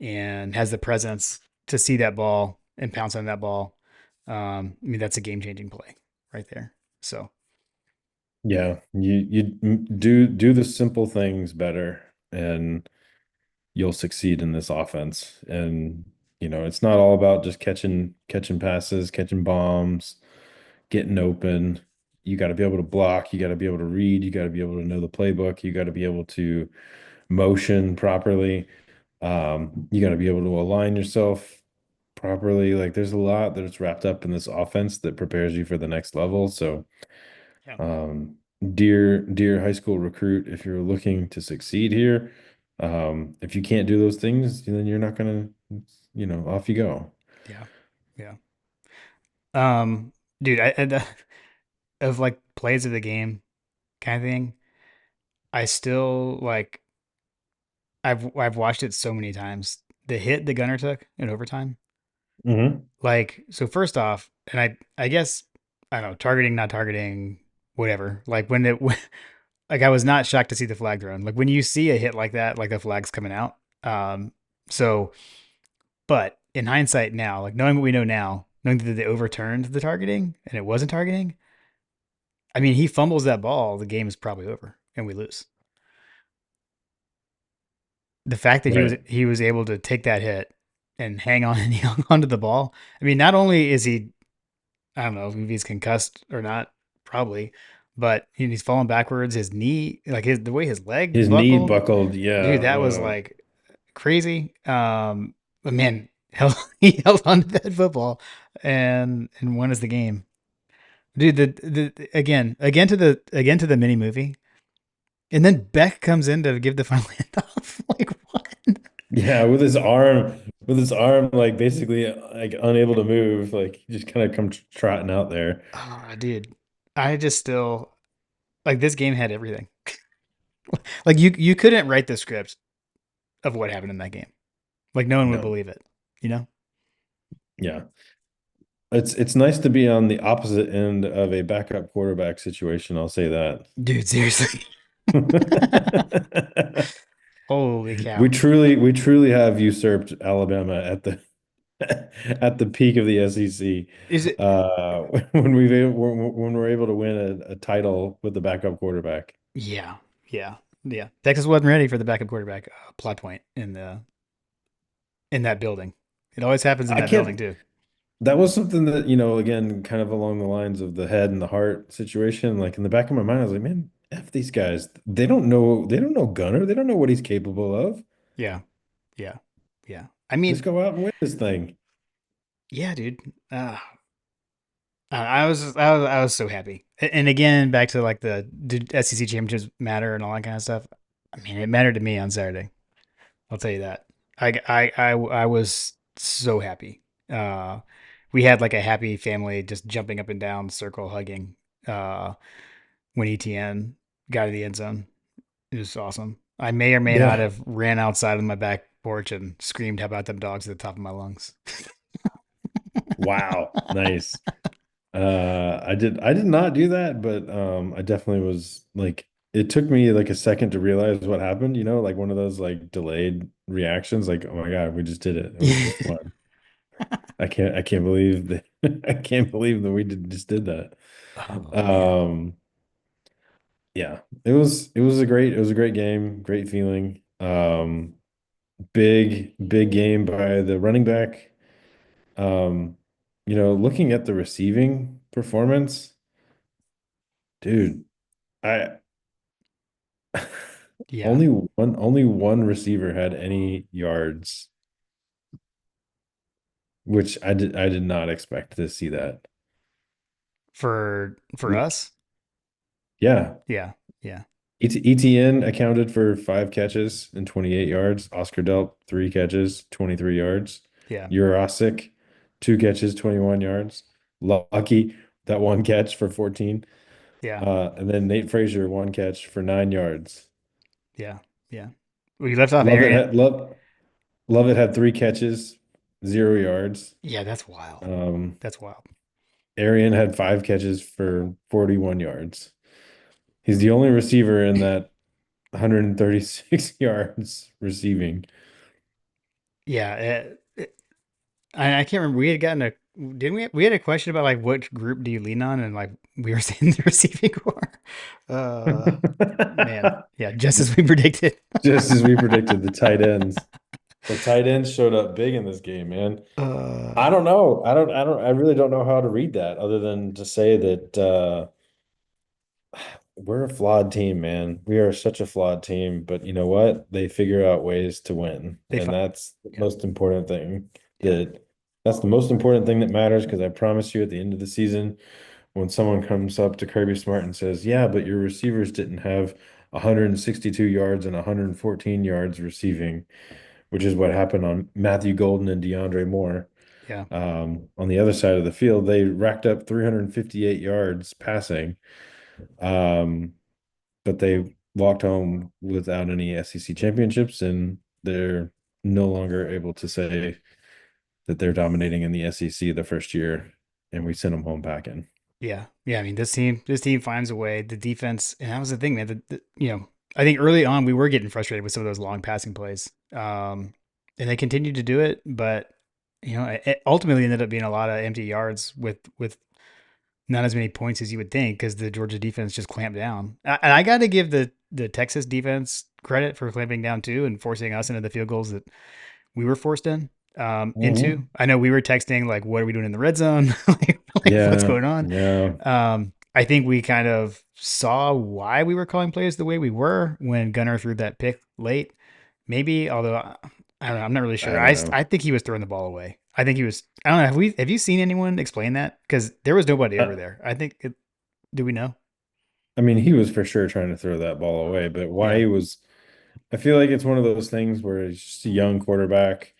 and has the presence to see that ball and pounce on that ball. I mean, that's a game changing play right there. So, Yeah, you do the simple things better, and you'll succeed in this offense. And it's not all about just catching passes, catching bombs, getting open. You got to be able to block, you got to be able to read, you got to be able to know the playbook, you got to be able to motion properly. You got to be able to align yourself properly. Like there's a lot that's wrapped up in this offense that prepares you for the next level. So, yeah. um, dear high school recruit, if you're looking to succeed here, if you can't do those things, then you're not gonna, off you go. Yeah. Yeah. Um, dude, of like plays of the game kind of thing, I still like, I've watched it so many times. The hit the gunner took in overtime. Hmm. Like, so first off, and I guess, I don't know, targeting, not targeting, whatever. Like when like I was not shocked to see the flag thrown. Like when you see a hit like that, like the flag's coming out. Um, so, but in hindsight now, like knowing what we know now, knowing that they overturned the targeting and it wasn't targeting, I mean, he fumbles that ball, the game is probably over and we lose. The fact that Right. he was able to take that hit and hang on and he hung onto the ball. I mean, not only is he, I don't know if he's concussed or not, probably, but he's falling backwards. His knee, like the way his leg His knee buckled, buckled. dude, Yeah. that was like crazy. But man, held, he held on to that football and won us the game, dude. Again to the mini movie, and then Beck comes in to give the final handoff. Like what? Yeah, with his arm like basically like unable to move, like he just kind of come trotting out there. Oh, dude, I just still like this game had everything. Like you couldn't write the script of what happened in that game. Like no one would No. believe it, you know? Yeah. It's nice to be on the opposite end of a backup quarterback situation, I'll say that. Dude, seriously. Holy cow. We truly have usurped Alabama at the peak of the SEC. Is it Uh, when we're able to win a title with the backup quarterback. yeah, yeah, yeah. Texas wasn't ready for the backup quarterback plot point in that building. It always happens in I that building can't too. That was something that, again, kind of along the lines of the head and the heart situation. Like in the back of my mind, I was like, man, F these guys. They don't know Gunner. They don't know what he's capable of. Yeah. Yeah. Yeah. I Just mean, go out and win this thing. yeah, dude. I was so happy. And again, back to like the did SEC championships matter and all that kind of stuff. I mean, it mattered to me on Saturday. I'll tell you that. I was so happy. Uh, we had like a happy family just jumping up and down, circle hugging. Uh, when ETN got to the end zone, it was awesome. I may or may not Yeah. have ran outside on my back porch and screamed, "How about them dogs?" at the top of my lungs. Wow. Nice. I did not do that, but I definitely was like it took me like a second to realize what happened, like one of those like delayed reactions, like, oh my God, we just did it. It was just fun. I can't believe that I can't believe that we just did that. Oh man, Um yeah, it was a great game, great feeling. Big game by the running back. Um, looking at the receiving performance, dude, I yeah. only one receiver had any yards, which I did not expect to see that. For us, Yeah. yeah, yeah, ETN accounted for 5 catches and 28 yards. Oscar Delp, 3 catches, 23 yards. yeah, Urosic, 2 catches, 21 yards. Lucky, that one catch for 14. yeah, And then Nate Frazier, one catch for 9 yards. yeah, yeah. We left off Lovett Arian. had Lovett had 3 catches, 0 yards. Yeah, that's wild. Um, That's wild. Arian had 5 catches for 41 yards. He's the only receiver in that 136 yards receiving. Yeah, I can't remember. We had gotten a didn't we? We had a question about like which group do you lean on, and like we were saying the receiving core. Uh, man, yeah, just as we predicted. Just as we predicted, the tight ends. The tight ends showed up big in this game, man. Uh, I don't know. I really don't know how to read that other than to say that we're a flawed team, man. We are such a flawed team, but you know what? They figure out ways to win, they and fought. that's the Yeah, most important thing. yeah, That's the most important thing that matters because I promise you at the end of the season, when someone comes up to Kirby Smart and says, "Yeah, but your receivers didn't have 162 yards and 114 yards receiving," which is what happened on Matthew Golden and DeAndre Moore. yeah, On the other side of the field, they racked up 358 yards passing. Um, but they walked home without any SEC championships, and they're no longer able to say that they're dominating in the SEC the first year, and we sent them home packing. yeah, yeah. I mean, this team finds a way. The defense, and that was the thing, man. I think early on we were getting frustrated with some of those long passing plays, and they continued to do it, but it ultimately ended up being a lot of empty yards with not as many points as you would think because the Georgia defense just clamped down. And I got to give the Texas defense credit for clamping down too and forcing us into the field goals that we were forced into. Mhm. I know we were texting like, "What are we doing in the red zone? like what's Yeah, going on?" yeah. I think we kind of saw why we were calling plays the way we were when Gunner threw that pick late. Maybe, although I don't know, I'm not really sure. I don't know. I think he was throwing the ball away. I think he was. I don't know. Have you seen anyone explain that? Because there was nobody over I, there. I think. Do we know? I mean, he was for sure trying to throw that ball away, but why Yeah. he was, I feel like it's one of those things where he's just a young quarterback.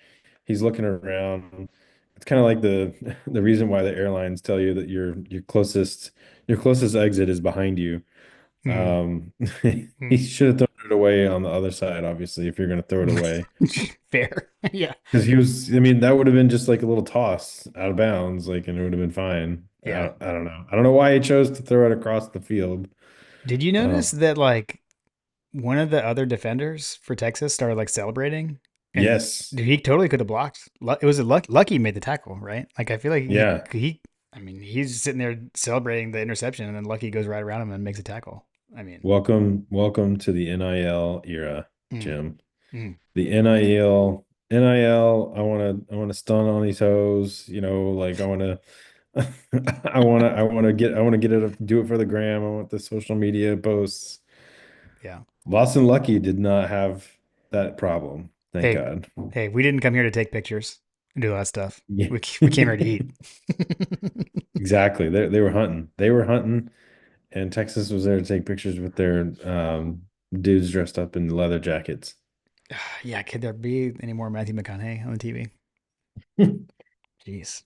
He's looking around. It's kind of like the reason why the airlines tell you that your closest exit is behind you. Mm, Um, he mm. should have thrown it away on the other side, obviously, if you're going to throw it away. Fair. Yeah. Because I mean, that would have been just like a little toss out of bounds, like, and it would have been fine. Yeah. I don't know. I don't know why he chose to throw it across the field. Did you Uh, notice that like one of the other defenders for Texas started like celebrating, and yes. dude, he totally could have blocked. It was a Lucky made the tackle, right? Like I feel like Yeah. I mean, he's sitting there celebrating the interception, and then Lucky goes right around him and makes a tackle. I mean, Welcome to the NIL era, mm, Jim. mm, The NIL, I want to stun on these hoes, like I want to I want to get it, do it for the gram. I want the social media posts. yeah, Lawson Lucky did not have that problem. Thank Hey, God. hey, we didn't come here to take pictures and do all that stuff. Yeah. We came here to eat. Exactly. They were hunting. They were hunting, and Texas was there to take pictures with their dudes dressed up in leather jackets. Yeah, could there be any more Matthew McConaughey on the TV? Jeez.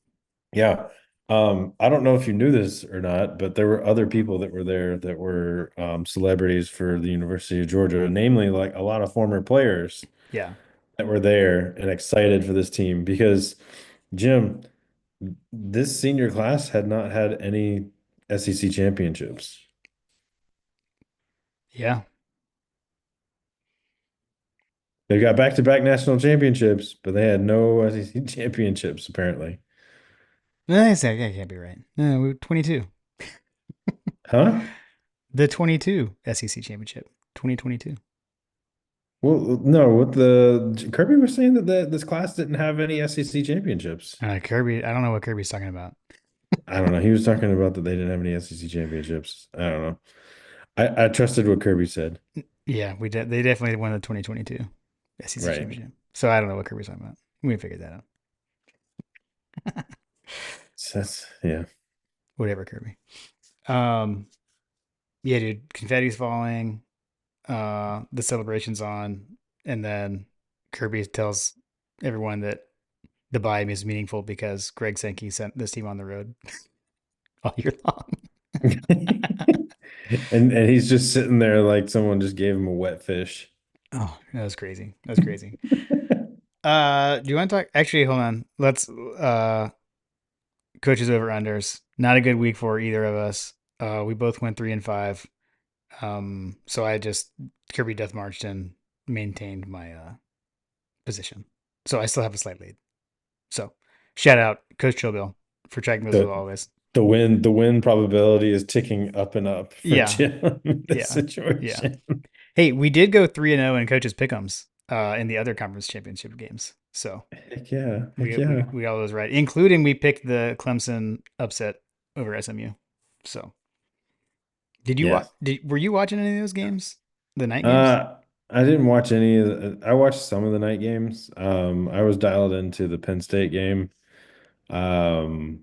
Yeah. I don't know if you knew this or not, but there were other people that were there that were celebrities for the University of Georgia, namely like a lot of former players Yeah. that were there and excited for this team because Jim, this senior class had not had any SEC championships. Yeah. They got back-to-back national championships, but they had no SEC championships apparently. I say that can't be right. No, we were 22. Huh? The 22 SEC championship. 2022. Well, no, what the Kirby was saying that this class didn't have any SEC championships. Kirby, I don't know what Kirby's talking about. I don't know. He was talking about that they didn't have any SEC championships. I don't know. I trusted what Kirby said. Yeah, they definitely won the 2022 SEC Right. championship. So I don't know what Kirby's talking about. We figured that out. So that's yeah. Whatever, Kirby. Um, yeah, dude, confetti's falling. The celebration's on, and then Kirby tells everyone that the bye is meaningful because Greg Sankey sent this team on the road all year long. And he's just sitting there like someone just gave him a wet fish. Oh, that was crazy. That was crazy. Do you want to talk? Actually, hold on. Let's coaches over unders. Not a good week for either of us. We both went 3-5. So I just Kirby Death Marched and maintained my position. So I still have a slight lead. So shout out Coach Chillbill for tracking those as The always. the win probability is ticking up and up for Yeah, Jim in this yeah, yeah. situation. Hey, we did go 3-0 in coaches pick'ems in the other conference championship games. So Heck yeah. Heck we yeah. we we got those right, including we picked the Clemson upset over SMU. So did you Yeah. were you watching any of those games? The night games? Uh, I didn't watch any of I watched some of the night games. I was dialed into the Penn State game. Um,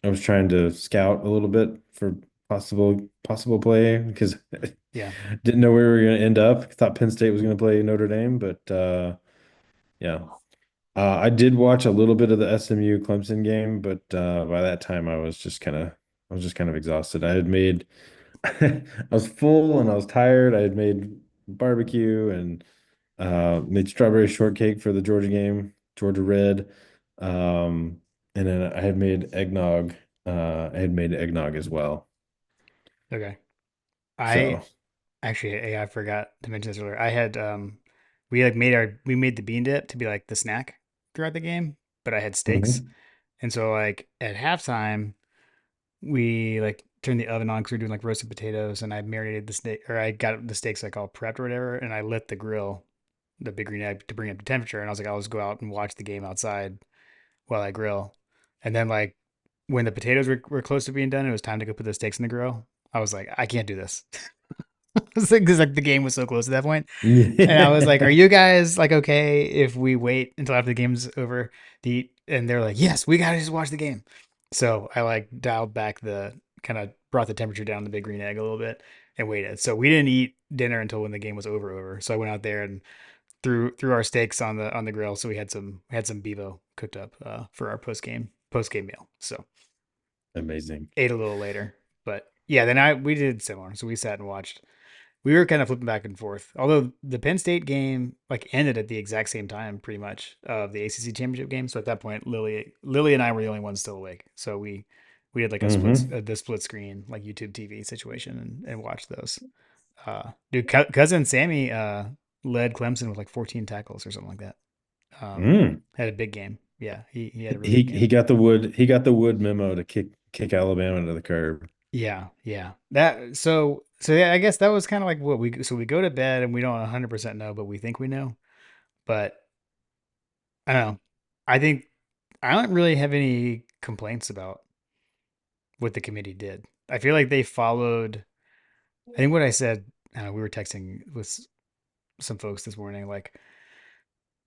I was trying to scout a little bit for possible play because Yeah. didn't know where we were going to end up. Thought Penn State was going to play Notre Dame, but yeah. I did watch a little bit of the SMU Clemson game, but by that time I was just kind of exhausted. I had made I was full and I was tired. I had made barbecue and made strawberry shortcake for the Georgia game, Georgia Red. Um, and then I had made eggnog. I had made eggnog as well. Okay. I So, actually, I forgot to mention this earlier. I had we made the bean dip to be like the snack throughout the game, but I had steaks, mhm. and so like at halftime we like turned the oven on because we were doing like roasted potatoes, and I marinated the steak or I got the steaks like all prepped or whatever, and I lit the grill, the big green egg to bring up the temperature, and I was like, I'll just go out and watch the game outside while I grill, and then like when the potatoes were close to being done, it was time to go put the steaks in the grill. I was like, I can't do this. Because like the game was so close at that point. And I was like, "Are you guys like okay if we wait until after the game's over to eat?" And they're like, "Yes, we gotta just watch the game." So I like dialed back the kind of brought the temperature down the big green egg a little bit and waited. So we didn't eat dinner until when the game was over. So I went out there and threw our steaks on the grill. So we had some bevo cooked up for our post game meal. So Amazing. ate a little later, but yeah, then I we did similar. So we sat and watched we were kind of flipping back and forth. Although the Penn State game like ended at the exact same time, pretty much of the ACC championship game. So at that point, Lily and I were the only ones still awake. So we did like Hmm. the split screen like YouTube TV situation and watched those. Dude, cousin Sammy led Clemson with like 14 tackles or something like that. Mm. Had a big game. Yeah, he had a really He big he game. got the wood memo to kick Alabama to the curb. Yeah, yeah. So yeah, I guess that was kind of like what we go to bed and we don't 100% know, but we think we know. But I don't know. I think I don't really have any complaints about what the committee did. I feel like they followed. I think what I said. We were texting with some folks this morning. Like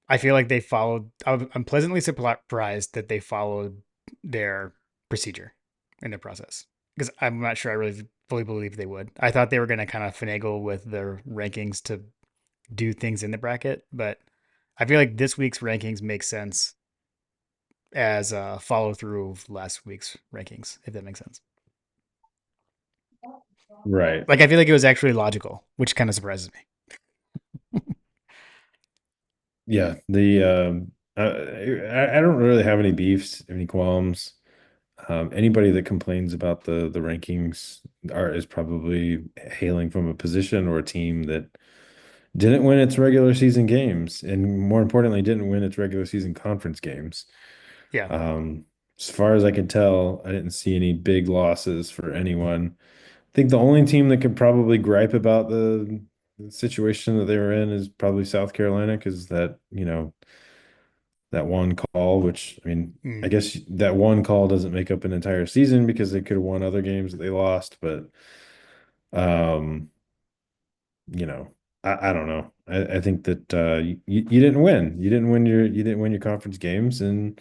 I feel like they followed. I'm pleasantly surprised that they followed their procedure in their process because I'm not sure I really fully believe they would. I thought they were going to kind of finagle with their rankings to do things in the bracket, but I feel like this week's rankings make sense as a follow through of last week's rankings, if that makes sense. Right. Like I feel like it was actually logical, which kind of surprises me. Yeah. I don't really have any beefs, any qualms. Anybody that complains about the rankings is probably hailing from a position or a team that didn't win its regular season games, and more importantly, didn't win its regular season conference games. Yeah. Um, as far as I can tell, I didn't see any big losses for anyone. I think the only team that could probably gripe about the situation that they were in is probably South Carolina, because that one call, which I mean, I Mm. guess that one call doesn't make up an entire season because they could have won other games that they lost, but um, you know, I don't know. I think that you didn't win. You didn't win your conference games, and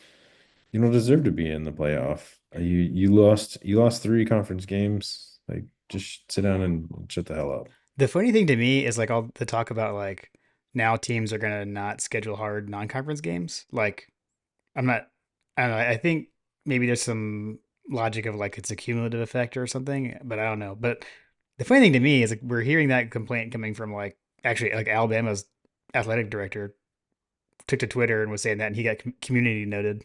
you don't deserve to be in the playoff. You lost three conference games. Like, just sit down and shut the hell up. The funny thing to me is like all the talk about like now teams are gonna not schedule hard non-conference games. Like I'm not. I don't know. I think maybe there's some logic of like it's a cumulative effect or something, but I don't know. But the funny thing to me is like we're hearing that complaint coming from like actually like Alabama's athletic director took to Twitter and was saying that, and he got community noted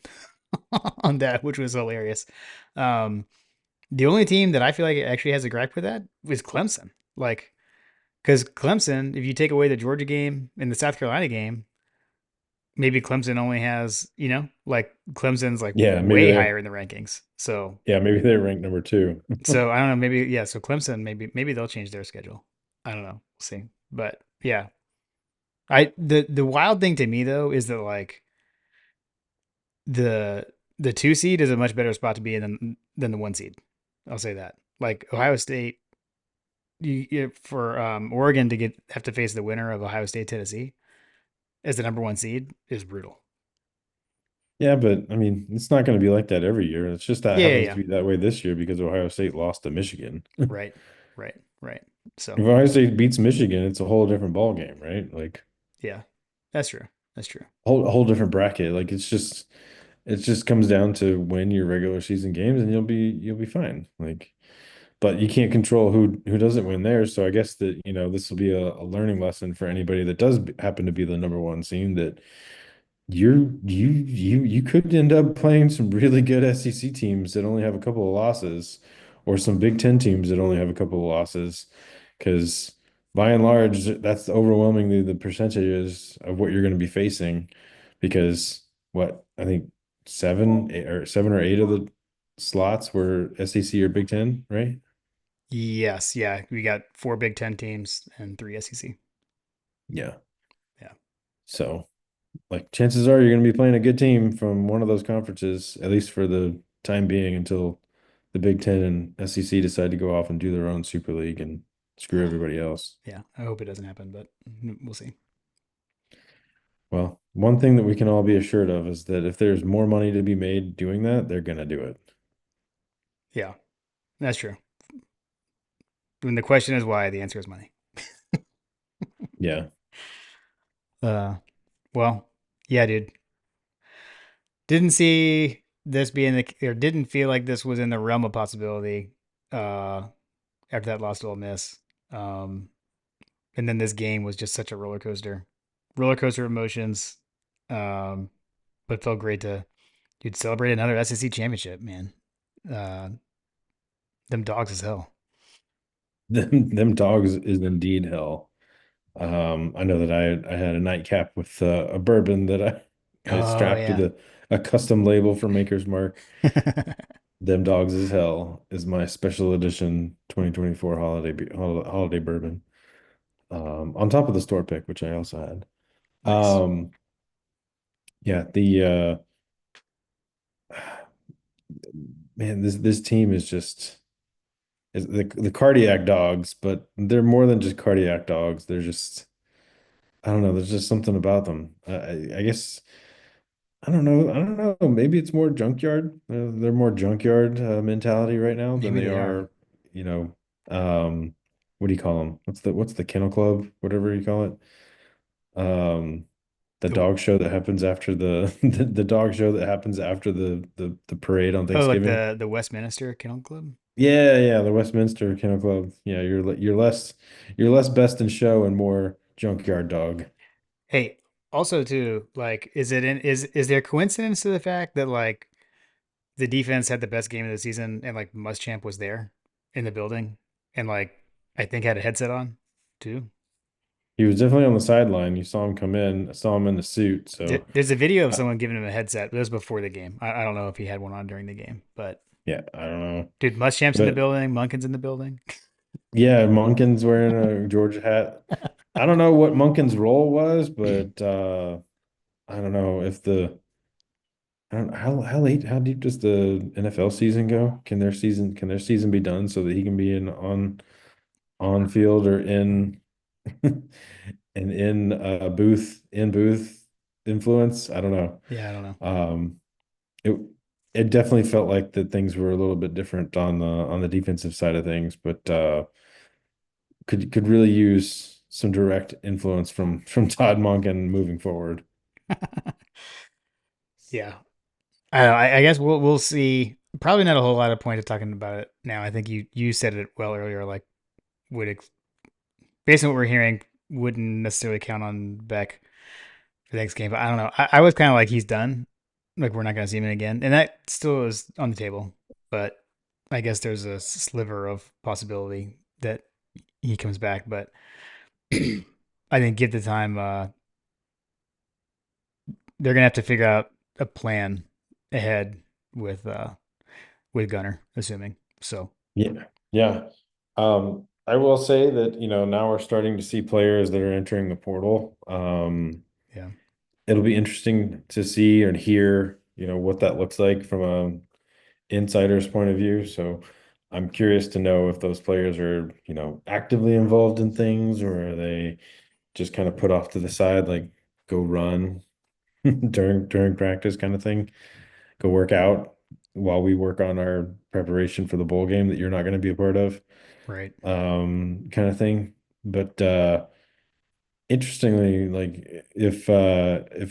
on that, which was hilarious. Um, the only team that I feel like actually has a gripe with that is Clemson. Like, because Clemson, if you take away the Georgia game and the South Carolina game, maybe Clemson only has, like Clemson's like Yeah, maybe way they're higher in the rankings. So, yeah, maybe they're ranked number two. so I don't know. Maybe, yeah. So Clemson, maybe they'll change their schedule. I don't know. We'll see. But yeah, the wild thing to me though is that like the the two seed is a much better spot to be in than the one seed. I'll say that. Like Ohio State, for Oregon to have to face the winner of Ohio State Tennessee as the number one seed is brutal. Yeah, but I mean, it's not going to be like that every year. It's just that Yeah, yeah, happens to yeah. be that way this year because Ohio State lost to Michigan. If Right, right, right. So Ohio State beats Michigan, it's a whole different ball game, right? Like, yeah, that's true. That's true. whole different bracket. Like, it just comes down to win your regular season games and you'll be fine. Like, but you can't control who doesn't win there. So I guess that, this will be a learning lesson for anybody that does happen to be the number one seed, that you could end up playing some really good SEC teams that only have a couple of losses, or some Big Ten teams that only have a couple of losses, because by and large, that's overwhelmingly the percentages of what you're going to be facing. Because what I think seven or eight of the slots were SEC or Big Ten, right? Yes, yeah. We got four Big Ten teams and three SEC. Yeah. Yeah, So, like, chances are you're going to be playing a good team from one of those conferences, at least for the time being, until the Big Ten and SEC decide to go off and do their own Super League and screw everybody else. yeah. I hope it doesn't happen, but we'll see. Well, one thing that we can all be assured of is that if there's more money to be made doing that, they're going to do it. Yeah, that's true. When the question is why, the answer is money. Yeah. Uh, well, yeah, dude. Didn't see this being or didn't feel like this was in the realm of possibility. Uh, after that loss to Ole Miss. Um, and then this game was just such a roller coaster of emotions. Um, but it felt great to you'd celebrate another SEC championship, man. Uh, them dogs as hell. Them dogs is indeed hell. I know that I had a nightcap with a bourbon that I Oh strapped to yeah. a custom label for Maker's Mark. Them Dogs is Hell is my special edition 2024 holiday bourbon. On top of the store pick, which I also had. Nice. Yeah, the man, this team is the cardiac dogs, but they're more than just cardiac dogs. They're just I don't know. There's just something about them. I guess I don't know. I don't know. Maybe it's more junkyard. They're more junkyard mentality right now than Maybe they they are. are, you know, um, what do you call them? What's the kennel club? Whatever you call it. Um, the The, dog show that happens after the dog show that happens after the parade on oh, like Thanksgiving. the Westminster Kennel Club. Yeah, yeah, the Westminster Kennel Club. Yeah, you're less best in show and more junkyard dog. Hey, also too, like, is there coincidence to the fact that like the defense had the best game of the season and like Muschamp was there in the building and like I think had a headset on too. He was definitely on the sideline. You saw him come in. I saw him in the suit. So, There's a video of uh, someone giving him a headset. It was before the game. I don't know if he had one on during the game, but yeah, I don't know. dude, Muschamp's in the But building, Munkin's in the building. yeah, Monken's wearing a Georgia hat. I don't know what Monken's role was, but I don't know if I don't know how deep does the NFL season go? Can their season be done so that he can be in on field or in and in booth influence? I don't know. Yeah, I don't know. Um it it definitely felt like that things were a little bit different on the defensive side of things, but could really use some direct influence from Todd Monken moving forward. Yeah. I guess we'll see. Probably not a whole lot of point of talking about it now. I think you said it well earlier. Like, would based on what we're hearing, wouldn't necessarily count on Beck for the next game. But I don't know. I was kind of like he's done. Like we're not going to see him again, and that still is on the table. But I guess there's a sliver of possibility that he comes back. But I think give the time. They're gonna have to figure out a plan ahead with Gunner, assuming so. Yeah, yeah. I will say that, now we're starting to see players that are entering the portal. Yeah, It'll be interesting to see and hear, what that looks like from a insider's point of view. So I'm curious to know if those players are, actively involved in things, or are they just kind of put off to the side, like go run during practice kind of thing, go work out while we work on our preparation for the bowl game that you're not going to be a part of, right. kind of thing. But interestingly, like if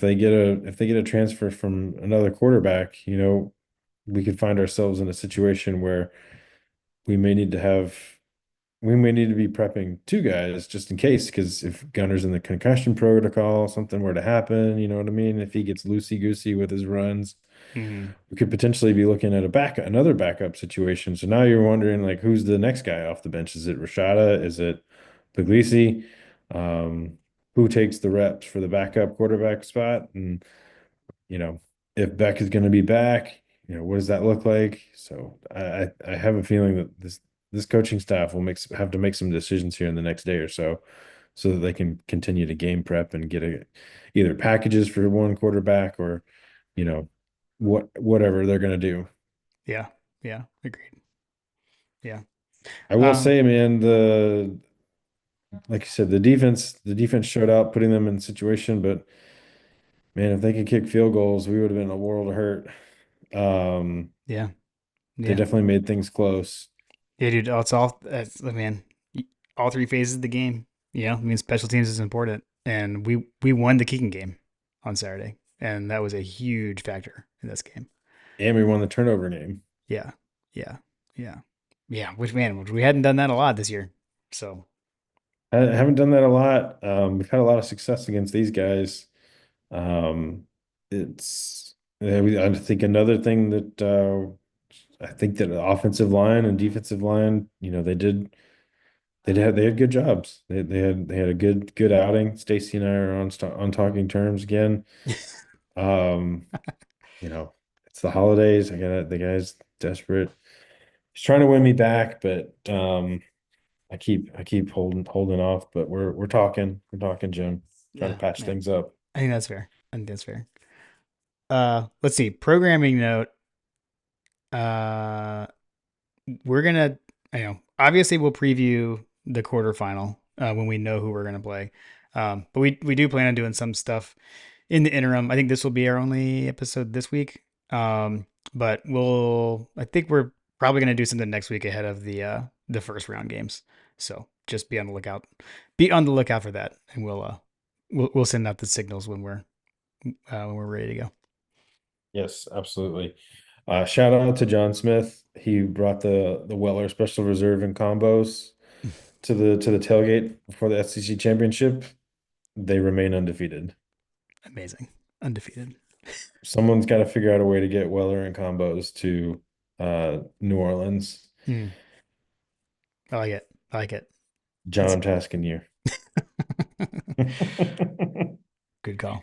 they get a transfer from another quarterback, we could find ourselves in a situation where we may need to have we may need to be prepping two guys just in case, because if Gunner's in the concussion protocol, something were to happen, you know what I mean? If he gets loosey-goosey with his runs, Hmm. we could potentially be looking at another backup situation. So now you're wondering, like, who's the next guy off the bench? Is it Rashada? Is it Puglisi? Um, who takes the reps for the backup quarterback spot? And you know, if Beck is going to be back, what does that look like? So I have a feeling that this coaching staff will have to make some decisions here in the next day or so that they can continue to game prep and get either packages for one quarterback, or you know whatever they're going to do. Yeah, yeah, agreed. Yeah. I will Um, say, man, the like you said, the defense showed out, putting them in the situation, but man, if they could kick field goals, we would have been in a world of hurt. Um, yeah, they yeah, definitely made things close. yeah, dude. It's all that's man. All three phases of the game. Yeah, I mean special teams is important, and we won the kicking game on Saturday, and that was a huge factor in this game. And we won the turnover game. Yeah, yeah, yeah, yeah. Which man, we hadn't done that a lot this year. So I haven't done that a lot. We've had a lot of success against these guys. Um, I think another thing that I think that the offensive line and defensive line, they had good jobs. They had a good outing. Stacy and I are on talking terms again. Um, it's the holidays. The guy's desperate. He's trying to win me back, but I keep holding off, but we're talking, Jim, trying to yeah, patch yeah. things up. I think that's fair. I think that's fair. Let's see. Programming note. Uh, we're gonna, obviously we'll preview the quarterfinal when we know who we're going to play. But we do plan on doing some stuff in the interim. I think this will be our only episode this week. But I think we're probably going to do something next week ahead of the first round games. So just be on the lookout. Be on the lookout for that, and we'll send out the signals when we're ready to go. Yes, absolutely. Shout out to John Smith. He brought the Weller Special Reserve and combos to the tailgate for the SEC championship. They remain undefeated. Amazing, undefeated. Someone's got to figure out a way to get Weller and combos to New Orleans. Mm, I like it. I like it. John, It's I'm tasking you. good call.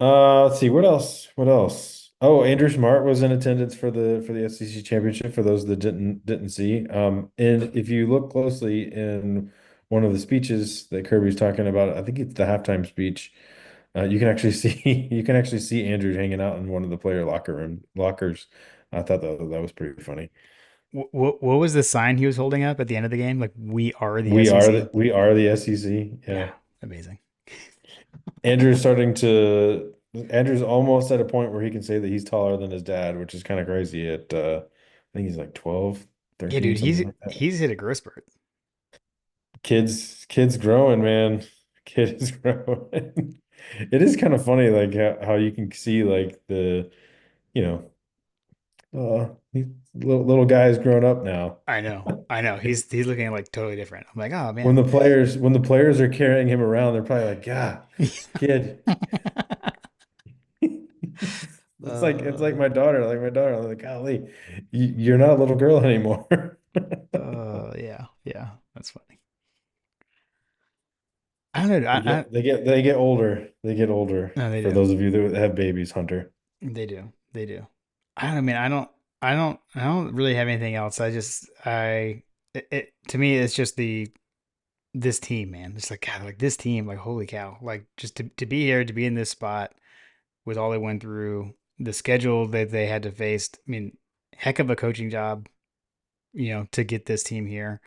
Let's see what else. What else? Oh, Andrew Smart was in attendance for the SEC championship. For those that didn't see, and if you look closely in one of the speeches that Kirby's talking about, I think it's the halftime speech. You can actually see you can actually see Andrew hanging out in one of the player lockers. I thought that was pretty funny. What was the sign he was holding up at the end of the game? Like, we are the SEC. We are the SEC. Yeah, Yeah. amazing. Andrew's starting to Andrew's almost at a point where he can say that he's taller than his dad, which is kind of crazy at I think he's like 12, Yeah, 13, dude, something like that. he's hit a growth spurt. Kids growing, man. Kid is growing. It is kind of funny like how you can see like you know, little guys growing up now. I know, I know. He's looking like totally different. I'm like, oh When man. the players are carrying him around, they're probably like, "Yeah, kid." It's like uh, my daughter, I'm like, golly, you're not a little girl anymore. yeah, yeah, that's funny. I don't know. They get older. They get older. No, they For do. those of you that have babies, Hunter. They do. They do. I don't know, man. I don't really have anything else. To me, it's just this team, man. It's like, God, like this team, like, holy cow. Like, just to be here, to be in this spot with all they went through, the schedule that they had to face. I mean, heck of a coaching job, to get this team here.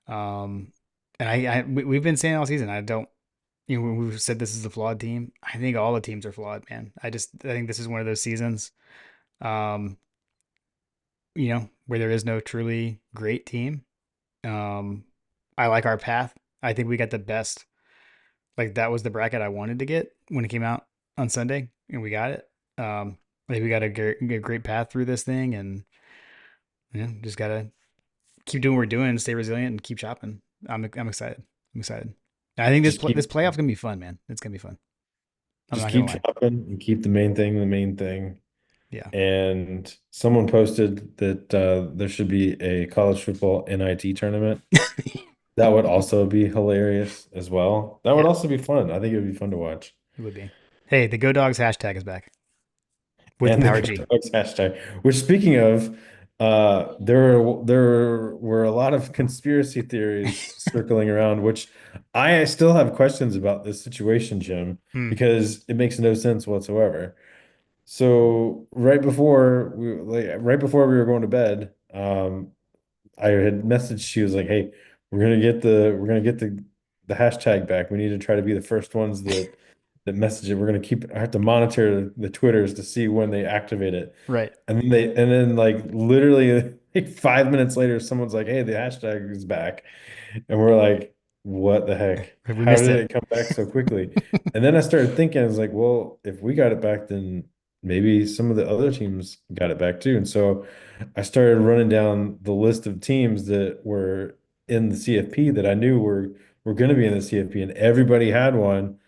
Um, and we've been saying all season, I don't, we've said this is a flawed team. I think all the teams are flawed, man. I think this is one of those seasons, um, where there is no truly great team. Um, I like our path. I think we got the best. Like, that was the bracket I wanted to get when it came out on Sunday, and we got it. I think we got a great path through this thing, and just gotta keep doing what we're doing, stay resilient, and keep chopping. I'm excited. I'm excited. I think Just this keep playoff's gonna be fun, man. It's gonna be fun. I'm just not gonna keep lie. chopping and keep the main thing the main thing. Yeah. And someone posted that there should be a college football NIT tournament. That would also be hilarious as well. That would Yeah, also be fun. I think it would be fun to watch. it would be. Hey, the Go Dogs hashtag is back with the And the power Go G. Dogs hashtag. Which, speaking of, there were a lot of conspiracy theories circling around, which I still have questions about this situation, Jim, Hmm. because it makes no sense whatsoever. So right before we were going to bed, I had messaged. She was like, "Hey, we're gonna get the hashtag back. We need to try to be the first ones that message it. We're gonna keep. I have to monitor the Twitters to see when they activate it." Right. And then like literally like 5 minutes later, someone's like, "Hey, the hashtag is back," and we're like, "What the heck? We How missed did it. it come back so quickly?" And then I started thinking, I was like, "Well, if we got it back, then maybe some of the other teams got it back too." And so I started running down the list of teams that were in the CFP that I knew were going to be in the CFP, and everybody had one.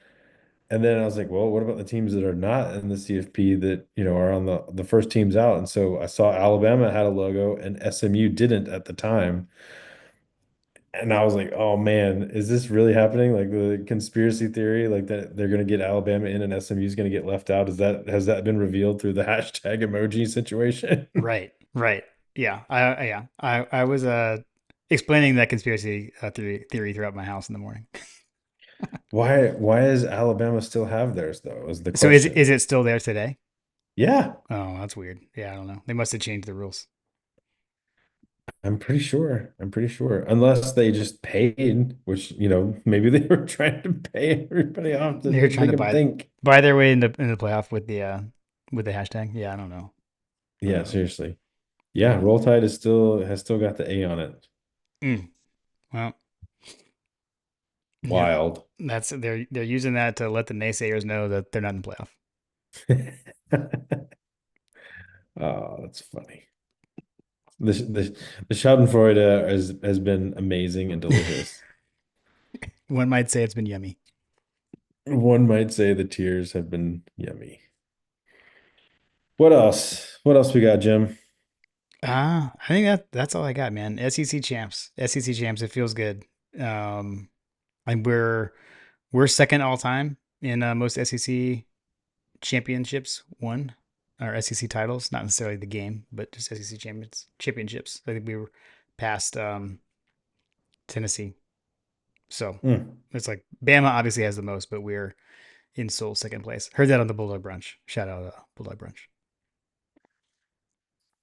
And then I was like, well, what about the teams that are not in the CFP that, are on the first teams out? And so I saw Alabama had a logo and SMU didn't at the time. And I was like, oh man, is this really happening? Like the conspiracy theory, like that they're going to get Alabama in and SMU is going to get left out. Has that been revealed through the hashtag emoji situation? Right. Right. Yeah. I was explaining that conspiracy theory throughout my house in the morning. Why does Alabama still have theirs though, is the So question. is it still there today? Yeah. Oh, that's weird. Yeah, I don't know. They must have changed the rules. I'm pretty sure. I'm pretty sure. Unless they just paid, which, maybe they were trying to pay everybody off to They're trying make to them think. buy their way into the playoff with the hashtag. Yeah, I don't know. I don't Yeah, know. seriously. Yeah, Roll Tide has still got the A on it. Mm, well, yep. Wild. They're using that to let the naysayers know that they're not in the playoff. Oh, that's funny. The Schadenfreude has been amazing and delicious. One might say it's been yummy. One might say the tears have been yummy. What else? What else we got, Jim? I think that's all I got, man. SEC champs, SEC champs. It feels good. Um, and we're second all time in most SEC championships won, or SEC titles, not necessarily the game, but just SEC championships. I think we were past Tennessee. So Hmm. it's like Bama obviously has the most, but we're in sole second place. Heard that on the Bulldog Brunch. Shout out Bulldog Brunch.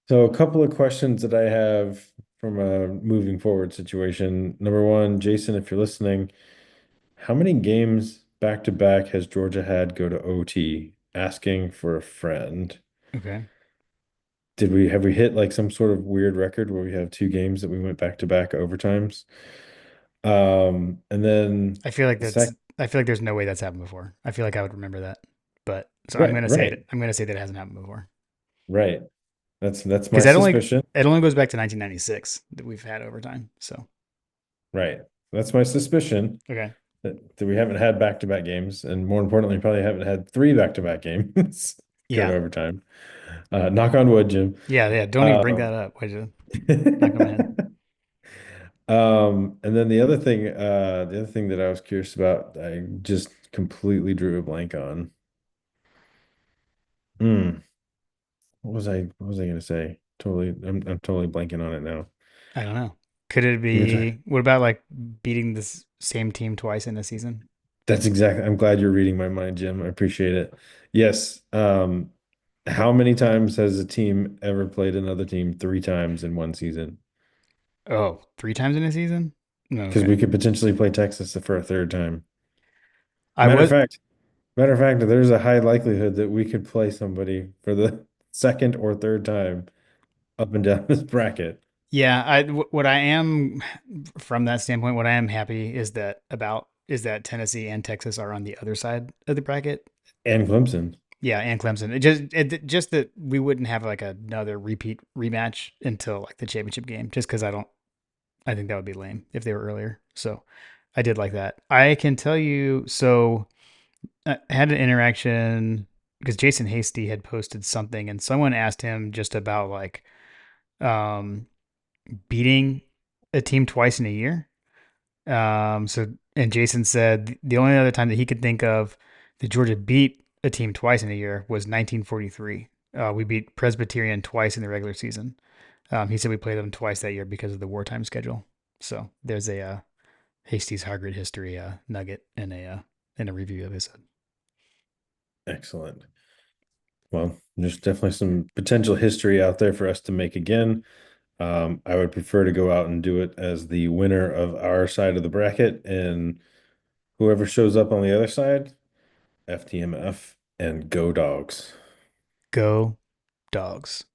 So a couple of questions that I have from a moving forward situation. Number one, Jason, if you're listening, how many games back to back has Georgia had go to OT? Asking for a friend. Okay. Have we hit like some sort of weird record where we have two games that we went back to back overtimes? And then I feel like the that's. sec I feel like there's no way that's happened before. I feel like I would remember that, but so I'm right, gonna say right, it. I'm gonna say that it hasn't happened before right. That's my because that only suspicion. it only goes back to 1996 that we've had overtime. So Right. That's my suspicion okay, that we haven't had back-to-back games, and more importantly, probably haven't had three back-to-back games go to yeah, overtime. Knock on wood, Jim. yeah, yeah. Don't even bring Um, that up. Why you knock on my head? and then the other thing that I was curious about, I just completely drew a blank on. Hmm. What was I gonna say? Totally, I'm totally blanking on it now. I don't know. Could it You were trying. be? What about like beating this same team twice in a season? That's exactly. I'm glad you're reading my mind, Jim. I appreciate it. Yes. How many times has a team ever played another team three times in one season? Oh, three times in a season? No, Because okay. we could potentially play Texas for a third time. I Matter of was. fact, matter of fact, there's a high likelihood that we could play somebody for the second or third time up and down this bracket. Yeah, what I am from that standpoint, what I am happy is that Tennessee and Texas are on the other side of the bracket. And Clemson. Yeah, and Clemson. Just that we wouldn't have like another repeat rematch until like the championship game, just because I think that would be lame if they were earlier. So I did like that. I can tell you. So I had an interaction because Jason Hasty had posted something, and someone asked him just about like um beating a team twice in a year. And Jason said the only other time that he could think of that Georgia beat a team twice in a year was 1943. We beat Presbyterian twice in the regular season. He said we played them twice that year because of the wartime schedule. So there's a Hasty's Hargrid history nugget in a review of his. Excellent. Well, there's definitely some potential history out there for us to make again. I would prefer to go out and do it as the winner of our side of the bracket, and whoever shows up on the other side, FTMF and go dogs. Go Dogs.